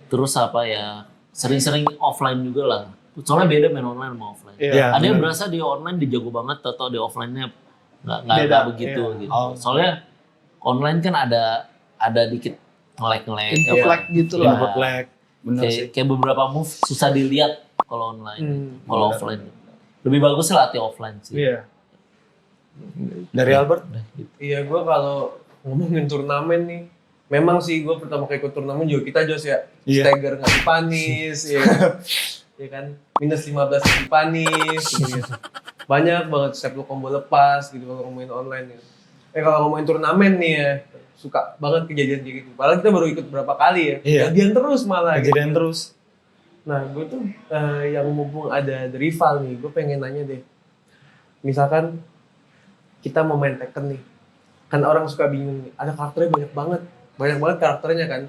[SPEAKER 1] Terus apa ya, sering-sering offline juga lah. Soalnya beda main online sama offline.
[SPEAKER 4] Iya.
[SPEAKER 1] Ada yang berasa di online dia jago banget, atau di offline-nya
[SPEAKER 4] Beda,
[SPEAKER 1] nggak begitu
[SPEAKER 4] iya.
[SPEAKER 1] gitu.
[SPEAKER 6] Oh.
[SPEAKER 1] Soalnya online kan ada dikit nge-lag.
[SPEAKER 4] Input lag gitu lah.
[SPEAKER 6] Input lag, bener sih.
[SPEAKER 1] Kayak beberapa move susah dilihat kalau online. Kalau offline lebih bagus lah latih offline sih.
[SPEAKER 4] Iya.
[SPEAKER 6] Dari Albert?
[SPEAKER 5] Iya, gue kalau ngomongin turnamen nih, memang sih gue pertama kali ikut turnamen juga kita Jos ya,
[SPEAKER 6] Iya.
[SPEAKER 5] stagger nggak dipanis, ya, ya kan, minus 15 dipanis, gitu. Banyak banget step lu combo lepas gitu kalau ngomongin online ya. Kalau ngomongin turnamen nih ya, suka banget kejadian kayak gitu. Padahal kita baru ikut berapa kali ya,
[SPEAKER 6] Iya.
[SPEAKER 5] kejadian terus malah.
[SPEAKER 6] Kejadian
[SPEAKER 5] gitu.
[SPEAKER 6] terus.
[SPEAKER 5] Nah, gue tuh yang mumpung ada The Rival nih, gue pengen nanya deh. Misalkan kita mau main Tekken nih, kan orang suka bingung nih, ada karakternya banyak banget karakternya kan.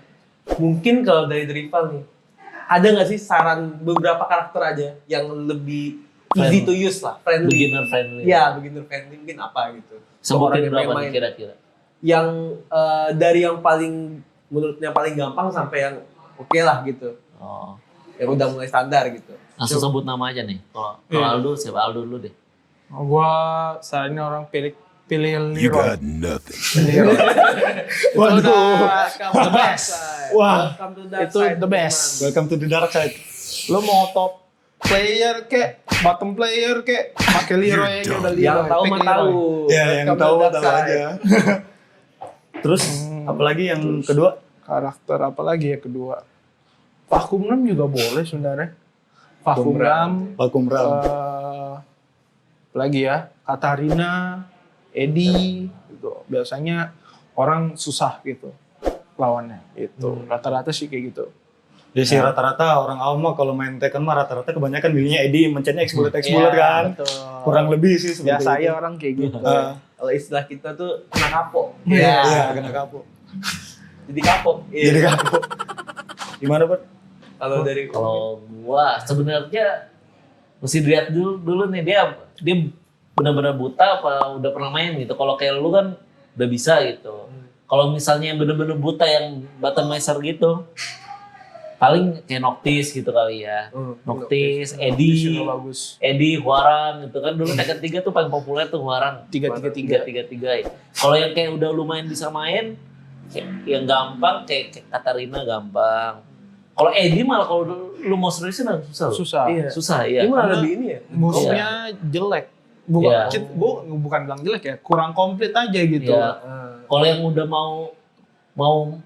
[SPEAKER 5] Mungkin kalau dari The Rival nih, ada nggak sih saran beberapa karakter aja yang lebih easy to use lah, friendly?
[SPEAKER 1] Beginner friendly.
[SPEAKER 5] Iya, beginner friendly mungkin apa gitu.
[SPEAKER 1] Sebutin
[SPEAKER 5] yang
[SPEAKER 1] berapa
[SPEAKER 5] pengen
[SPEAKER 1] nih
[SPEAKER 5] main.
[SPEAKER 1] kira-kira?
[SPEAKER 5] Yang dari yang paling menurutnya paling gampang sampai yang oke lah gitu.
[SPEAKER 1] Oh.
[SPEAKER 5] Yang udah mulai standar gitu.
[SPEAKER 1] Langsung sebut nama aja nih. Kalau Aldo, siapa Aldo dulu deh.
[SPEAKER 4] Gua saranin orang pilih
[SPEAKER 7] You
[SPEAKER 4] Leroy.
[SPEAKER 7] got nothing.
[SPEAKER 4] Waduh.
[SPEAKER 5] The best.
[SPEAKER 6] Wah.
[SPEAKER 5] Welcome to that
[SPEAKER 4] Itu
[SPEAKER 5] side,
[SPEAKER 4] the best.
[SPEAKER 5] teman.
[SPEAKER 6] Welcome to the dark side.
[SPEAKER 4] Lo mau top player kek, bottom player kek, pakai Leroy aja udah Leroy.
[SPEAKER 5] Yang tahu
[SPEAKER 4] Pick
[SPEAKER 5] mah
[SPEAKER 4] Leroy.
[SPEAKER 5] tahu.
[SPEAKER 6] Ya, yang
[SPEAKER 5] Welcome
[SPEAKER 6] tahu
[SPEAKER 5] to that
[SPEAKER 6] tahu
[SPEAKER 5] side.
[SPEAKER 6] aja. Terus apalagi yang kedua?
[SPEAKER 4] Karakter apa lagi ya kedua? Vacuum Ram juga boleh sebenarnya. Vacuum Ram.
[SPEAKER 6] Vacuum Ram.
[SPEAKER 4] Apalagi ya, Katarina, Eddie, gitu. Biasanya orang susah gitu lawannya. Itu rata-rata sih kayak gitu.
[SPEAKER 6] Jadi sih rata-rata orang awam mah kalau main Tekken mah rata-rata kebanyakan milihnya Eddie, mencetnya X-Bullet kan.
[SPEAKER 4] Betul.
[SPEAKER 6] Kurang lebih sih seperti
[SPEAKER 4] Biasanya
[SPEAKER 6] itu.
[SPEAKER 4] orang kayak gitu.
[SPEAKER 5] Kalau istilah kita tuh kena kapok.
[SPEAKER 6] Iya, kena kapok.
[SPEAKER 5] Jadi kapok. Iya.
[SPEAKER 6] Jadi kapok. Gimana, Pak?
[SPEAKER 5] Kalau dari
[SPEAKER 1] Kalau gua sebenarnya mesti dilihat dulu nih dia benar-benar buta apa udah pernah main gitu. Kalau kayak lu kan udah bisa gitu. Kalau misalnya yang benar-benar buta yang button master gitu, paling kayak Noctis gitu kali ya. Noctis, Eddie,
[SPEAKER 4] juga bagus.
[SPEAKER 1] Eddie, Huarang gitu kan dulu Tekken 3 tuh paling populer tuh Huarang. 3-3. Kalau yang kayak udah lumayan bisa main, yang gampang kayak Katarina gampang. Kalau Eddie malah kalau lu mau seriusin susah.
[SPEAKER 4] Susah.
[SPEAKER 5] Iya.
[SPEAKER 1] Susah ya.
[SPEAKER 5] Ini malah
[SPEAKER 4] Karena
[SPEAKER 5] lebih ini ya.
[SPEAKER 4] Musuhnya jelek. Bukan,
[SPEAKER 1] Iya.
[SPEAKER 4] gue bukan bilang jelek ya, kurang komplit aja gitu.
[SPEAKER 1] Iya. Kalau yang udah mau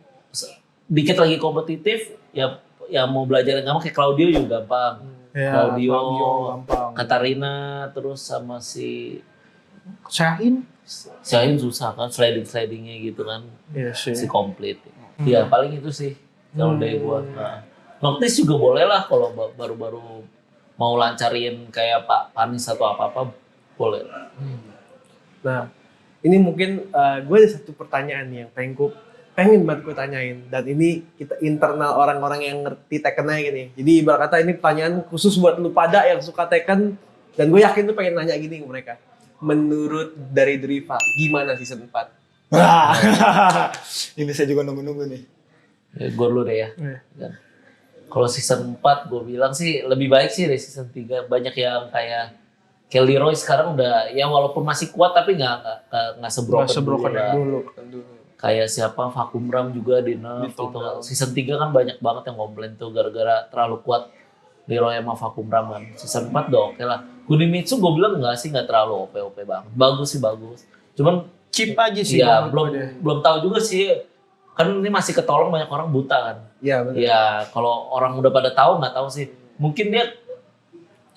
[SPEAKER 1] dikit lagi kompetitif, ya mau belajar yang gampang kayak Claudio juga gampang.
[SPEAKER 4] Ya,
[SPEAKER 1] Claudio,
[SPEAKER 4] gampang.
[SPEAKER 1] Katarina, terus sama si
[SPEAKER 4] Shahin?
[SPEAKER 1] Shahin susah kan, slidingnya gitu kan,
[SPEAKER 4] Iya sih.
[SPEAKER 1] si komplit. Ya paling itu sih kalau dari gua. Nah, Noctis juga boleh lah kalau baru-baru mau lancarin kayak Pak Panis atau apa-apa boleh.
[SPEAKER 5] Nah, ini mungkin gue ada satu pertanyaan nih yang pengen banget gue tanyain, dan ini kita internal orang-orang yang ngerti Tekken aja gini. Jadi ibarat kata ini pertanyaan khusus buat lu pada yang suka Tekken, dan gue yakin lu pengen nanya gini ke mereka. Menurut dari Driva, gimana season 4?
[SPEAKER 6] Wah, ini saya juga nunggu-nunggu nih.
[SPEAKER 1] Ya, gua dulu deh ya.
[SPEAKER 4] Iya.
[SPEAKER 1] Dan kalau season 4 gue bilang sih lebih baik sih dari season 3. Banyak yang kayak Leroy sekarang udah ya walaupun masih kuat tapi nggak sebroken dulu lah. Kayak siapa Vakumram juga di nerf gitu. Season 3 kan banyak banget yang komplain tuh gara-gara terlalu kuat Leroy sama Vakumram kan. Season 4 udah oke lah. Kunimitsu gue bilang nggak terlalu OP banget. Bagus sih bagus. Cuman
[SPEAKER 4] Chip aja sih.
[SPEAKER 1] ya
[SPEAKER 4] menurut gue deh.
[SPEAKER 1] belum tahu juga sih. Kan ini masih ketolong banyak orang buta kan.
[SPEAKER 5] Iya benar.
[SPEAKER 1] Ya kalau orang udah pada tahu nggak tahu sih. Mungkin dia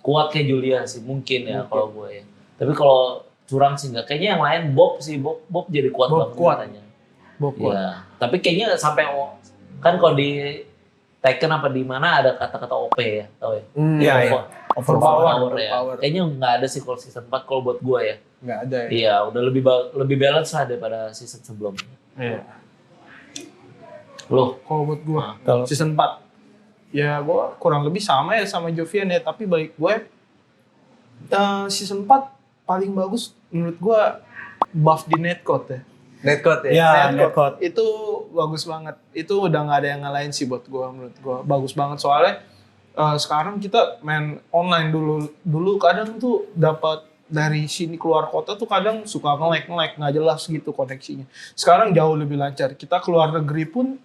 [SPEAKER 1] kuat kayak Julia sih mungkin ya kalau gue ya. Tapi kalau curang sih nggak. Kayaknya yang lain Bob sih Bob jadi kuat
[SPEAKER 4] Bob
[SPEAKER 1] banget
[SPEAKER 4] kuat.
[SPEAKER 1] katanya.
[SPEAKER 4] Bob kuat.
[SPEAKER 1] Iya. Tapi kayaknya sampai kan kalau di Tekken apa di mana ada kata-kata OP ya, tahu ya?
[SPEAKER 5] Iya, iya.
[SPEAKER 1] Overpower ya.
[SPEAKER 5] Overpower.
[SPEAKER 1] Kayaknya nggak ada sih kalau season 4 kalau buat gue ya.
[SPEAKER 5] Nggak ada ya.
[SPEAKER 1] Iya, udah lebih balance lah daripada season sebelumnya.
[SPEAKER 4] Iya.
[SPEAKER 1] Loh,
[SPEAKER 4] Kalau buat gue,
[SPEAKER 6] Kalau
[SPEAKER 4] season 4. Ya gue kurang lebih sama ya sama Jovian ya, tapi balik gue season 4 paling bagus menurut gue buff di netcode ya.
[SPEAKER 5] Netcode ya.
[SPEAKER 6] ya netcode.
[SPEAKER 4] Itu bagus banget. Itu udah nggak ada yang ngalahin sih buat gue, menurut gue bagus banget soalnya sekarang kita main online dulu kadang tuh dapat dari sini keluar kota tuh kadang suka nge-lag nggak jelas gitu koneksinya. Sekarang jauh lebih lancar. Kita keluar negeri pun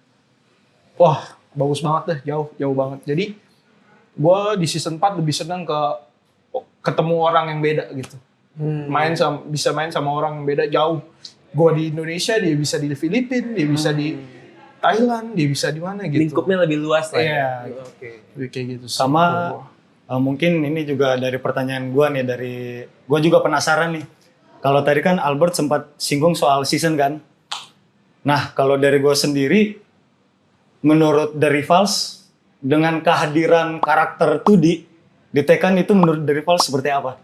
[SPEAKER 4] wah bagus banget deh, jauh banget. Jadi gue di season 4 lebih senang ketemu orang yang beda gitu. Bisa main sama orang yang beda jauh. Gue di Indonesia, dia bisa di Filipina, dia bisa di Thailand, dia bisa di mana gitu.
[SPEAKER 5] Lingkupnya lebih luas lah.
[SPEAKER 4] Iya.
[SPEAKER 5] Ya. Oke.
[SPEAKER 4] Lebih kayak gitu sih.
[SPEAKER 6] Sama mungkin ini juga dari pertanyaan gua nih, gua juga penasaran nih. Kalau tadi kan Albert sempat singgung soal season kan. Nah, kalau dari gua sendiri, menurut The Rivals, dengan kehadiran karakter 2D di Tekken itu menurut The Rivals seperti apa?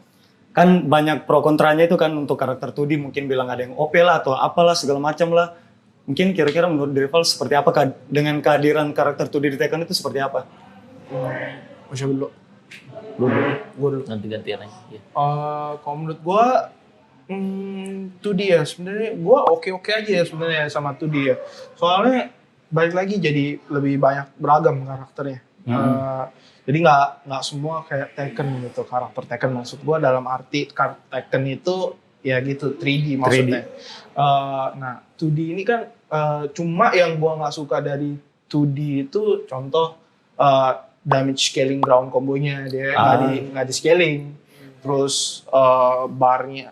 [SPEAKER 6] Kan banyak pro kontranya itu kan untuk karakter 2D, mungkin bilang ada yang OP lah atau apalah segala macam lah. Mungkin kira-kira menurut The Rivals seperti apa dengan kehadiran karakter 2D di Tekken itu seperti apa?
[SPEAKER 4] Masya dulu.
[SPEAKER 1] lu dulu.
[SPEAKER 4] Gue dulu.
[SPEAKER 1] Nanti gantian aja. Iya.
[SPEAKER 4] Kalau menurut gue 2D ya sebenarnya gue oke aja ya sebenarnya sama 2D ya. Soalnya balik lagi jadi lebih banyak beragam karakternya. Jadi nggak semua kayak Tekken gitu, karakter Tekken maksud gue dalam arti Tekken itu ya gitu 3D maksudnya.
[SPEAKER 6] 3D.
[SPEAKER 4] Nah 2D ini kan cuma yang gue nggak suka dari 2D itu contoh damage scaling ground combonya dia nggak di scaling. Terus barnya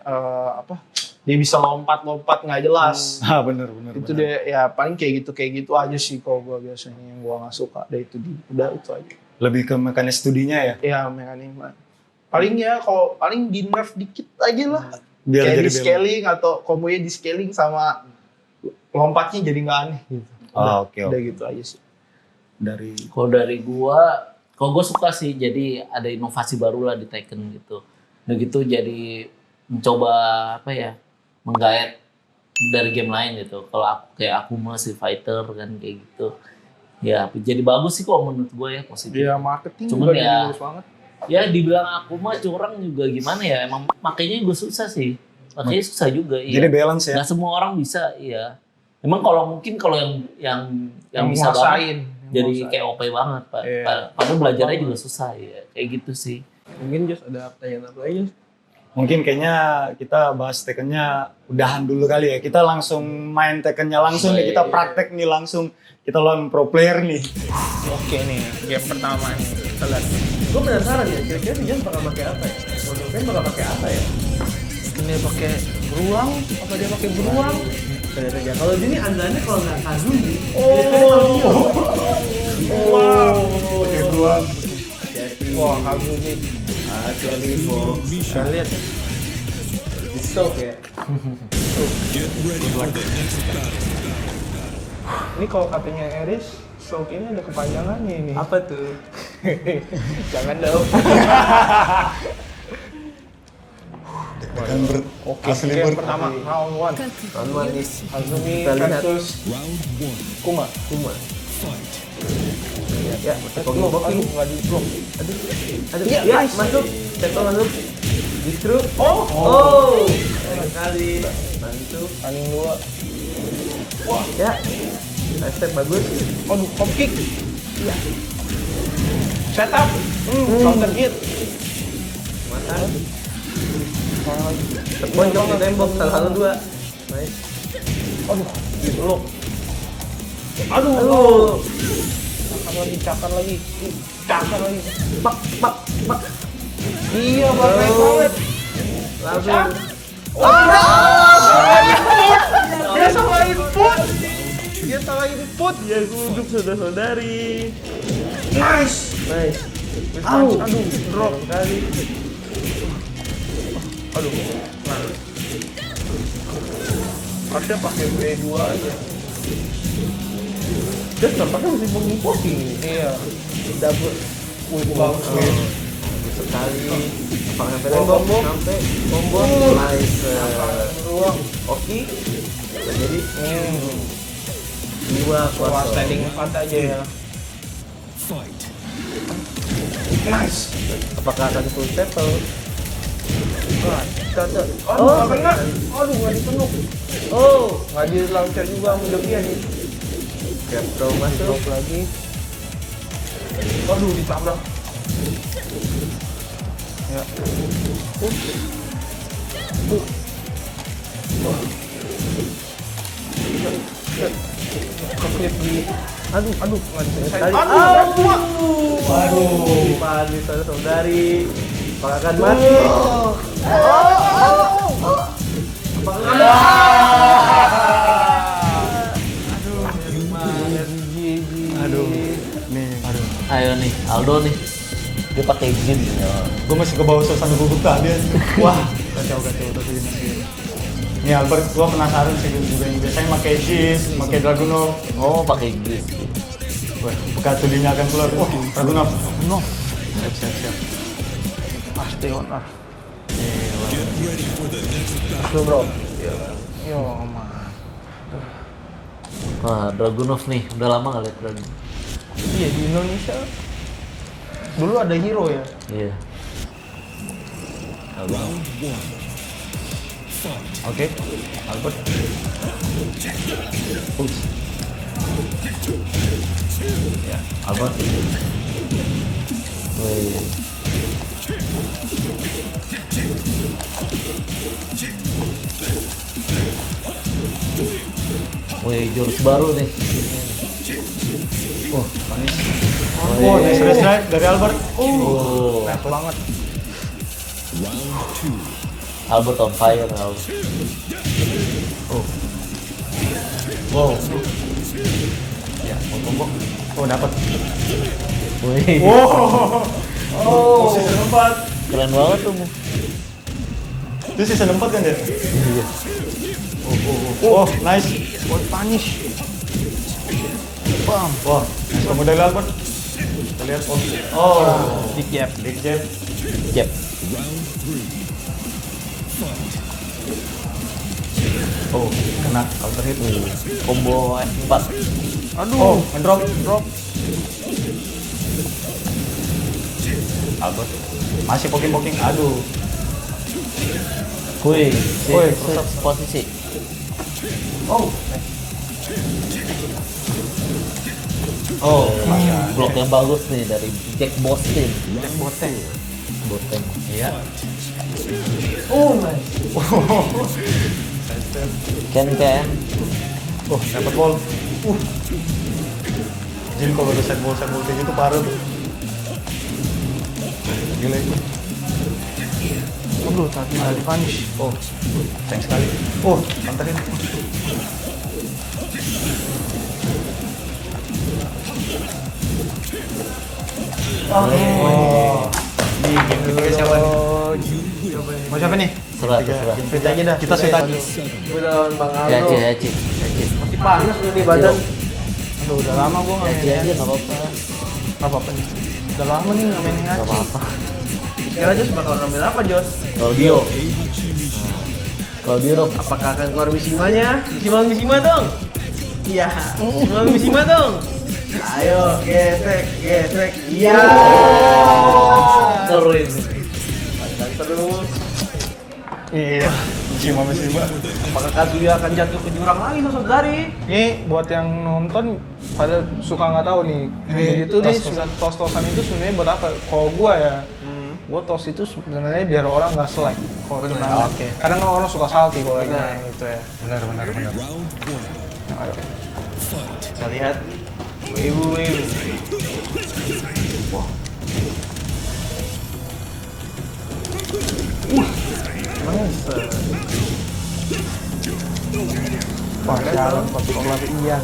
[SPEAKER 4] dia bisa lompat nggak jelas.
[SPEAKER 6] Bener.
[SPEAKER 4] Itu dia ya paling kayak gitu aja sih kalau gue biasanya yang gue nggak suka dari 2D. Udah itu aja.
[SPEAKER 6] Lebih ke mekanis studinya ya?
[SPEAKER 4] Ya mekanisme. Paling ya kalau paling di nerf dikit aja lah.
[SPEAKER 6] Biar
[SPEAKER 4] Kayak
[SPEAKER 6] jadi
[SPEAKER 4] di scaling atau kombonya di scaling sama lompatnya jadi nggak aneh gitu.
[SPEAKER 6] Oke.
[SPEAKER 4] Udah gitu aja sih.
[SPEAKER 1] Kalau dari gua suka sih jadi ada inovasi baru lah di Tekken gitu. Udah gitu jadi mencoba menggait dari game lain gitu. Kalau aku kayak Akuma si fighter kan kayak gitu. Ya jadi bagus sih kok menurut gue ya positif.
[SPEAKER 4] Iya marketing
[SPEAKER 1] Cuman
[SPEAKER 4] juga
[SPEAKER 1] ya,
[SPEAKER 4] jadi bagus banget.
[SPEAKER 1] Ya dibilang Akuma curang juga gimana ya, emang makanya gue susah sih. Makanya susah juga.
[SPEAKER 6] Jadi
[SPEAKER 1] iya.
[SPEAKER 6] balance ya?
[SPEAKER 1] Nggak semua orang bisa, iya. Emang kalau mungkin kalau yang bisa
[SPEAKER 4] nguasain.
[SPEAKER 1] banget, jadi kayak OP banget Pak.
[SPEAKER 4] Iya.
[SPEAKER 1] Padahal belajarnya juga susah ya, kayak gitu sih.
[SPEAKER 5] Mungkin Jos ada pertanyaan apa lagi Jos?
[SPEAKER 6] Mungkin kayaknya kita bahas Tekkennya udahan dulu kali ya. Kita langsung main Tekkennya langsung nih, kita praktek nih langsung. Kita lawan pro player nih.
[SPEAKER 4] Oke nih, game pertama nih. Kita lihat.
[SPEAKER 5] Gue penasaran ya, kira-kira si Jos bakal pakai apa ya? Mondoknya bakal pakai apa ya?
[SPEAKER 4] Ini pakai beruang, apa dia pakai beruang?
[SPEAKER 5] Lihat aja. Kalau ini andalannya kalau nggak Kazumi,
[SPEAKER 6] Pakai beruang.
[SPEAKER 4] Wah, kagum nih.
[SPEAKER 5] hati-hati Bo.
[SPEAKER 4] Kita lihat.
[SPEAKER 5] Di stop ya.
[SPEAKER 4] Ini kalau katanya Eris, stroke ini ada kepanjangannya ini.
[SPEAKER 5] Apa tuh?
[SPEAKER 4] Jangan dong. Oke,
[SPEAKER 6] Asli
[SPEAKER 4] game
[SPEAKER 6] ber-
[SPEAKER 4] pertama round 1.
[SPEAKER 5] Lawan nih.
[SPEAKER 4] Azumi
[SPEAKER 5] Kita lihat.
[SPEAKER 4] versus Kuma.
[SPEAKER 5] Ya,
[SPEAKER 4] Blok, aduh, nggak di blok.
[SPEAKER 5] Aduh,
[SPEAKER 4] Ya,
[SPEAKER 5] ya,
[SPEAKER 4] nice.
[SPEAKER 5] masuk. Ceto masuk. Justru. Oh, sekali. Bantu.
[SPEAKER 4] Paling 2.
[SPEAKER 5] Ya. Step bagus.
[SPEAKER 4] Aduh, hop kick. Iya. Setup. Counter hit.
[SPEAKER 5] Mantap. Terpojok di tembok, salah satu 2. Nice.
[SPEAKER 4] Aduh, di blok.
[SPEAKER 5] Aduh.
[SPEAKER 4] Cakar lagi. Cakar lagi.
[SPEAKER 5] Pak.
[SPEAKER 4] Iya, baik banget.
[SPEAKER 5] Langsung.
[SPEAKER 4] Dia salah input. Dia salah input.
[SPEAKER 5] Dia guduk saudara-saudari.
[SPEAKER 4] Nice.
[SPEAKER 5] Nice.
[SPEAKER 4] Aduh, drop.
[SPEAKER 5] Kali.
[SPEAKER 4] Aduh. Nah. Harusnya pakai B2 aja.
[SPEAKER 5] Terus tampaknya masih poking-poking.
[SPEAKER 4] Iya.
[SPEAKER 5] Double.
[SPEAKER 4] Bagus.
[SPEAKER 5] Sekali. Sampai tembok. Sampai combo. Nice.
[SPEAKER 4] Ruang.
[SPEAKER 5] Oke. Jadi 2
[SPEAKER 4] Wah,
[SPEAKER 5] kuasa.
[SPEAKER 4] standing 4 aja ya. Nice.
[SPEAKER 5] Apakah akan full settle?
[SPEAKER 4] Aduh,
[SPEAKER 5] Oh,
[SPEAKER 4] nggak kena. Aduh, nggak dipenuk.
[SPEAKER 5] Oh,
[SPEAKER 4] Nggak di launcher juga mudahnya nih.
[SPEAKER 5] Capro masuk.
[SPEAKER 4] Drop lagi. Aduh, ditabrak. Ya. Keklip di. Aduh, nggak bisa.
[SPEAKER 5] Sekali.
[SPEAKER 4] Aduh.
[SPEAKER 5] Pagi saudari. Apakah akan mati?
[SPEAKER 6] Aduh. Nih.
[SPEAKER 1] Ayo nih, Aldo nih. Dia pakai jin ya.
[SPEAKER 6] Gue masih ke bawah suasana gugup tadi. Wah, kacau tapi ini. Nih Albert, gue penasaran sih juga yang biasanya pakai Jis, pakai Dragunov.
[SPEAKER 1] Oh, pakai jin.
[SPEAKER 6] Wah, buka tulinya akan keluar. Oh, Dragunov.
[SPEAKER 1] No.
[SPEAKER 6] Siap.
[SPEAKER 4] Pasti honor. Lu bro. Yo, man.
[SPEAKER 1] Wah, Dragunov nih. Udah lama gak liat Dragunov.
[SPEAKER 4] Iya, di Indonesia dulu ada hero ya.
[SPEAKER 1] Iya.
[SPEAKER 6] Oke, Albert.
[SPEAKER 1] Ya, Albert. Wih. Wih, jurus baru nih.
[SPEAKER 6] Manis. Oh, nice race drive dari Albert.
[SPEAKER 1] Oh,
[SPEAKER 4] Nice banget.
[SPEAKER 1] Albert on fire, Albert.
[SPEAKER 6] Wow. Ya, combo. Oh, dapat.
[SPEAKER 1] Wih,
[SPEAKER 6] Oh, season 4.
[SPEAKER 1] keren banget tuh.
[SPEAKER 6] Itu season 4 kan, Dad?
[SPEAKER 1] Iya.
[SPEAKER 6] Oh, nice.
[SPEAKER 4] Buat punish.
[SPEAKER 6] Bam. Wah, nice combo dari Albert. Kita lihat. Oh.
[SPEAKER 4] Big gap.
[SPEAKER 6] Big jab.
[SPEAKER 1] Jep.
[SPEAKER 6] Oh, kena counter hit.
[SPEAKER 1] Combo F4.
[SPEAKER 4] Aduh.
[SPEAKER 6] Oh, ngedrop. Albert. Masih poking. Aduh.
[SPEAKER 1] Wih,
[SPEAKER 6] Wih,
[SPEAKER 1] posisi.
[SPEAKER 6] Oh.
[SPEAKER 1] Oh, blok yang bagus nih dari Jack Boston.
[SPEAKER 4] Jack Boten.
[SPEAKER 1] Boten.
[SPEAKER 6] Iya.
[SPEAKER 5] Oh nice.
[SPEAKER 1] Ken.
[SPEAKER 6] Oh, dapat ball. Jin kalau udah set ball kayak gitu parah tuh. Gila itu.
[SPEAKER 4] Aduh, tadi ada punish.
[SPEAKER 6] Oh, sayang sekali. Oh, anterin. Oh, nih game ketiga siapa nih? Mau siapa nih?
[SPEAKER 1] Serah.
[SPEAKER 6] Fit aja dah. Kita fit aja.
[SPEAKER 5] Gue lawan Bang
[SPEAKER 1] Ya,
[SPEAKER 5] Aldo.
[SPEAKER 1] Ci.
[SPEAKER 5] Masih panas nih badan.
[SPEAKER 4] Aduh, udah lama gue nggak
[SPEAKER 1] Ci
[SPEAKER 4] main
[SPEAKER 1] aja nggak apa-apa.
[SPEAKER 4] Gak apa-apa nih. Udah lama nih nggak main
[SPEAKER 1] Nggak
[SPEAKER 4] Hachi.
[SPEAKER 1] apa-apa.
[SPEAKER 5] Kira Jos bakal ngambil apa Jos?
[SPEAKER 1] Claudio. Claudio dong.
[SPEAKER 5] Apakah akan keluar Mishima-nya? Mishima dong. Iya. Mishima dong. Ayo, gesek. Iya.
[SPEAKER 1] Seru ini.
[SPEAKER 5] Dan terus,
[SPEAKER 4] Iya.
[SPEAKER 6] Cima.
[SPEAKER 5] apakah Kazuya akan jatuh ke jurang lagi saudari?
[SPEAKER 4] Ini buat yang nonton pada suka nggak tahu nih. Itu nih tos-tosan itu sebenarnya buat apa? Kalau gua ya, gua tos itu sebenarnya biar orang nggak selek. Kalau turnamen.
[SPEAKER 6] Oke.
[SPEAKER 4] Kadang kan orang suka salty kalau lagi
[SPEAKER 5] Benar.
[SPEAKER 4] main gitu ya.
[SPEAKER 6] Benar.
[SPEAKER 4] Nah, ayo.
[SPEAKER 5] Kita lihat. Wewu. Nice.
[SPEAKER 4] Wah, jalan kopi Ian.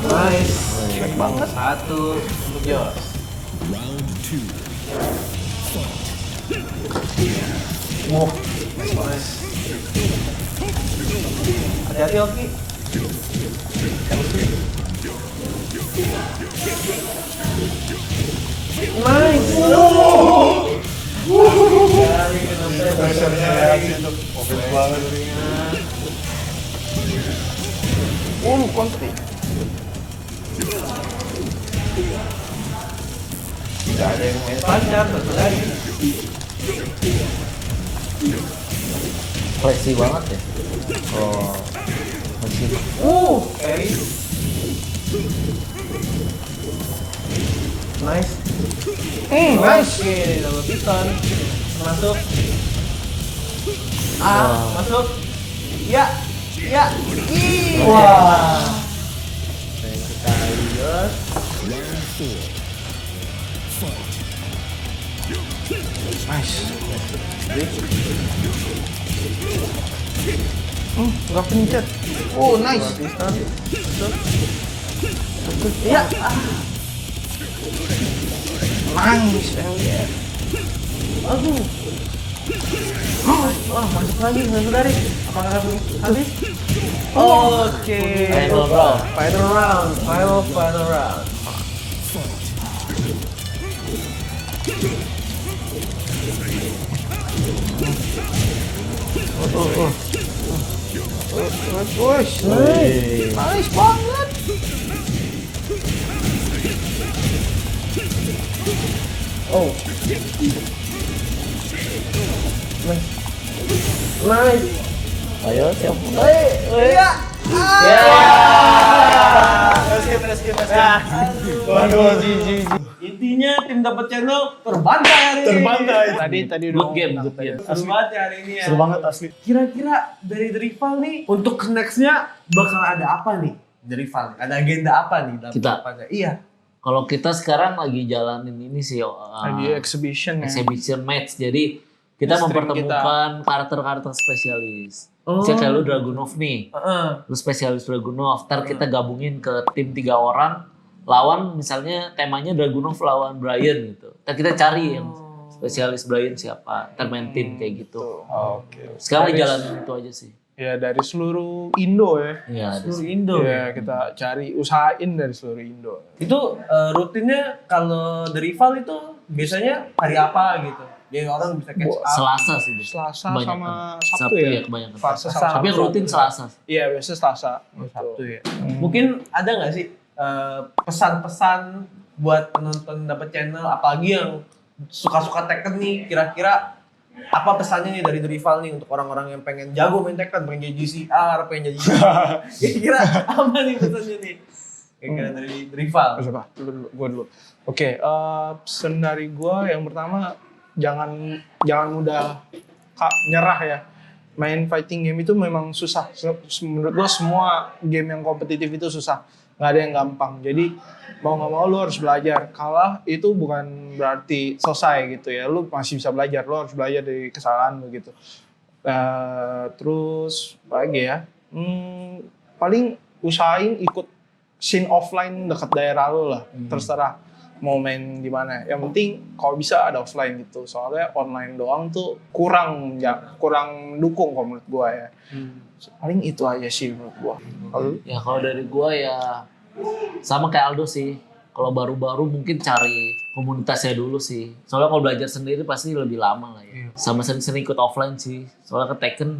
[SPEAKER 5] Nice. Baik banget. Satu untuk Jos.
[SPEAKER 4] Wah,
[SPEAKER 5] Nice. Hati-hati Oki. Nice.
[SPEAKER 4] konti.
[SPEAKER 5] Tidak ada yang main lancar, satu lagi.
[SPEAKER 1] Flexi banget ya. Oh. Masih.
[SPEAKER 5] Carry. Nice.
[SPEAKER 4] Nice.
[SPEAKER 5] Oke, double piston. Masuk.
[SPEAKER 1] Wah.
[SPEAKER 5] Masuk. Ya. Ih.
[SPEAKER 1] Wah.
[SPEAKER 5] Sayang sekali, Jos.
[SPEAKER 4] Nice. Nggak pencet. Oh, nice.
[SPEAKER 5] Piston. Ya.
[SPEAKER 4] Nice. Elliot.
[SPEAKER 5] Aduh. Wah, masuk lagi, saudari. Apakah habis? Oke.
[SPEAKER 1] Final round.
[SPEAKER 5] Final round.
[SPEAKER 4] Nice. Nice banget.
[SPEAKER 5] Oh. Nice.
[SPEAKER 1] Ayo siap.
[SPEAKER 5] Iya.
[SPEAKER 6] Waduh,
[SPEAKER 5] Intinya tim dapat channel terbantai hari ini.
[SPEAKER 6] terbantai.
[SPEAKER 4] Tadi
[SPEAKER 1] Good game.
[SPEAKER 5] Seru banget ya hari ini ya.
[SPEAKER 6] Seru banget asli.
[SPEAKER 5] Kira-kira dari The Rival nih untuk nextnya bakal ada apa nih? The Rival nih? Ada agenda apa nih dalam
[SPEAKER 1] Kita?
[SPEAKER 5] kedepannya? Iya.
[SPEAKER 1] Kalau kita sekarang lagi jalanin ini sih
[SPEAKER 4] Lagi exhibition ya.
[SPEAKER 1] exhibition match. Jadi kita
[SPEAKER 4] Stream
[SPEAKER 1] mempertemukan karakter-karakter spesialis.
[SPEAKER 5] Oh.
[SPEAKER 1] Misalnya kayak lu Dragunov nih,
[SPEAKER 5] Heeh.
[SPEAKER 1] lu spesialis Dragunov. Ntar kita gabungin ke tim 3 orang, lawan misalnya temanya Dragunov lawan Brian gitu. Ntar kita cari yang spesialis Brian siapa, ntar main tim kayak gitu.
[SPEAKER 4] Oke.
[SPEAKER 1] Sekarang
[SPEAKER 4] Dari-
[SPEAKER 1] jalanin itu aja sih.
[SPEAKER 4] Ya dari seluruh Indo ya.
[SPEAKER 1] Iya, ada
[SPEAKER 5] Seluruh
[SPEAKER 1] sih.
[SPEAKER 5] Indo.
[SPEAKER 4] Ya kita cari usahain dari seluruh Indo.
[SPEAKER 5] Itu rutinnya kalau The Rival itu biasanya hari apa gitu? Jadi orang bisa catch up.
[SPEAKER 1] Selasa sih. biasanya.
[SPEAKER 4] Selasa
[SPEAKER 1] Kebanyakan.
[SPEAKER 4] sama Sabtu ya?
[SPEAKER 1] kebanyakan.
[SPEAKER 4] Selasa sama
[SPEAKER 1] Tapi yang
[SPEAKER 4] Sabtu.
[SPEAKER 1] rutin Selasa.
[SPEAKER 4] Iya biasa Selasa.
[SPEAKER 5] Sabtu ya. Mungkin ada nggak sih pesan-pesan buat penonton dapat channel, apalagi yang suka-suka Tekken nih, kira-kira Apa pesannya nih dari The Rival nih untuk orang-orang yang pengen jago main Tekken, pengen jadi GCR, pengen jadi kira-kira apa nih pesannya nih? Kira-kira dari The Rival.
[SPEAKER 4] Siapa? Gue dulu. Oke, pesan dari gue yang pertama jangan mudah nyerah ya. Main fighting game itu memang susah. Menurut gue semua game yang kompetitif itu susah. Nggak ada yang gampang. Jadi mau nggak mau lu harus belajar. Kalah itu bukan berarti selesai gitu ya. Lu masih bisa belajar. Lu harus belajar dari kesalahan lu gitu. Terus apa lagi ya? Paling usahain ikut scene offline dekat daerah lu lah. Terserah mau main di mana. Yang penting kalau bisa ada offline gitu. Soalnya online doang tuh kurang dukung kalau menurut gua ya. Paling itu aja sih menurut gua.
[SPEAKER 1] Ya kalau dari gua ya sama kayak Aldo sih. Kalau baru-baru mungkin cari komunitasnya dulu sih. Soalnya kalau belajar sendiri pasti lebih lama lah ya. Sama sering-sering ikut offline sih. Soalnya ke Tekken,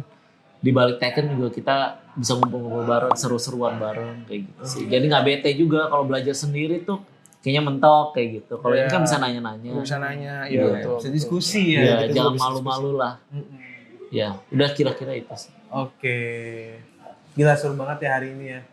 [SPEAKER 1] di balik Tekken juga kita bisa ngumpul-ngumpul bareng, seru-seruan bareng kayak gitu sih. Jadi nggak bete juga kalau belajar sendiri tuh kayaknya mentok kayak gitu. Kalau ini kan bisa nanya-nanya.
[SPEAKER 4] Bisa nanya,
[SPEAKER 1] Iya.
[SPEAKER 4] betul.
[SPEAKER 5] Bisa diskusi
[SPEAKER 1] Ya,
[SPEAKER 5] ya.
[SPEAKER 1] jangan malu-malu lah. Ya, udah kira-kira itu sih.
[SPEAKER 5] Oke. Gila seru banget ya hari ini ya.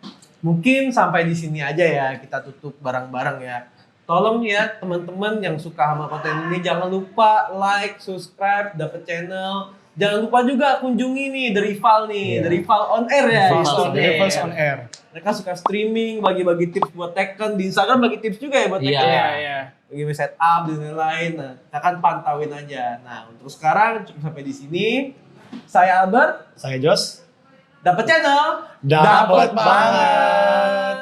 [SPEAKER 5] Mungkin sampai di sini aja ya kita tutup bareng-bareng ya. Tolong ya teman-teman yang suka sama konten ini jangan lupa like, subscribe, dapet channel. Jangan lupa juga kunjungi nih The Rival nih, The Rival on Air ya.
[SPEAKER 1] Rival
[SPEAKER 4] Rivals on Air.
[SPEAKER 5] Mereka suka streaming, bagi-bagi tips buat Tekken. Di Instagram bagi tips juga ya buat Tekken
[SPEAKER 1] Iya.
[SPEAKER 5] ya. Bagi setup dan lain-lain. Nah, kita kan pantauin aja. Nah, untuk sekarang cukup sampai di sini. Saya Albert,
[SPEAKER 6] Saya Jos.
[SPEAKER 5] dapat channel,
[SPEAKER 6] Dapet
[SPEAKER 5] banget.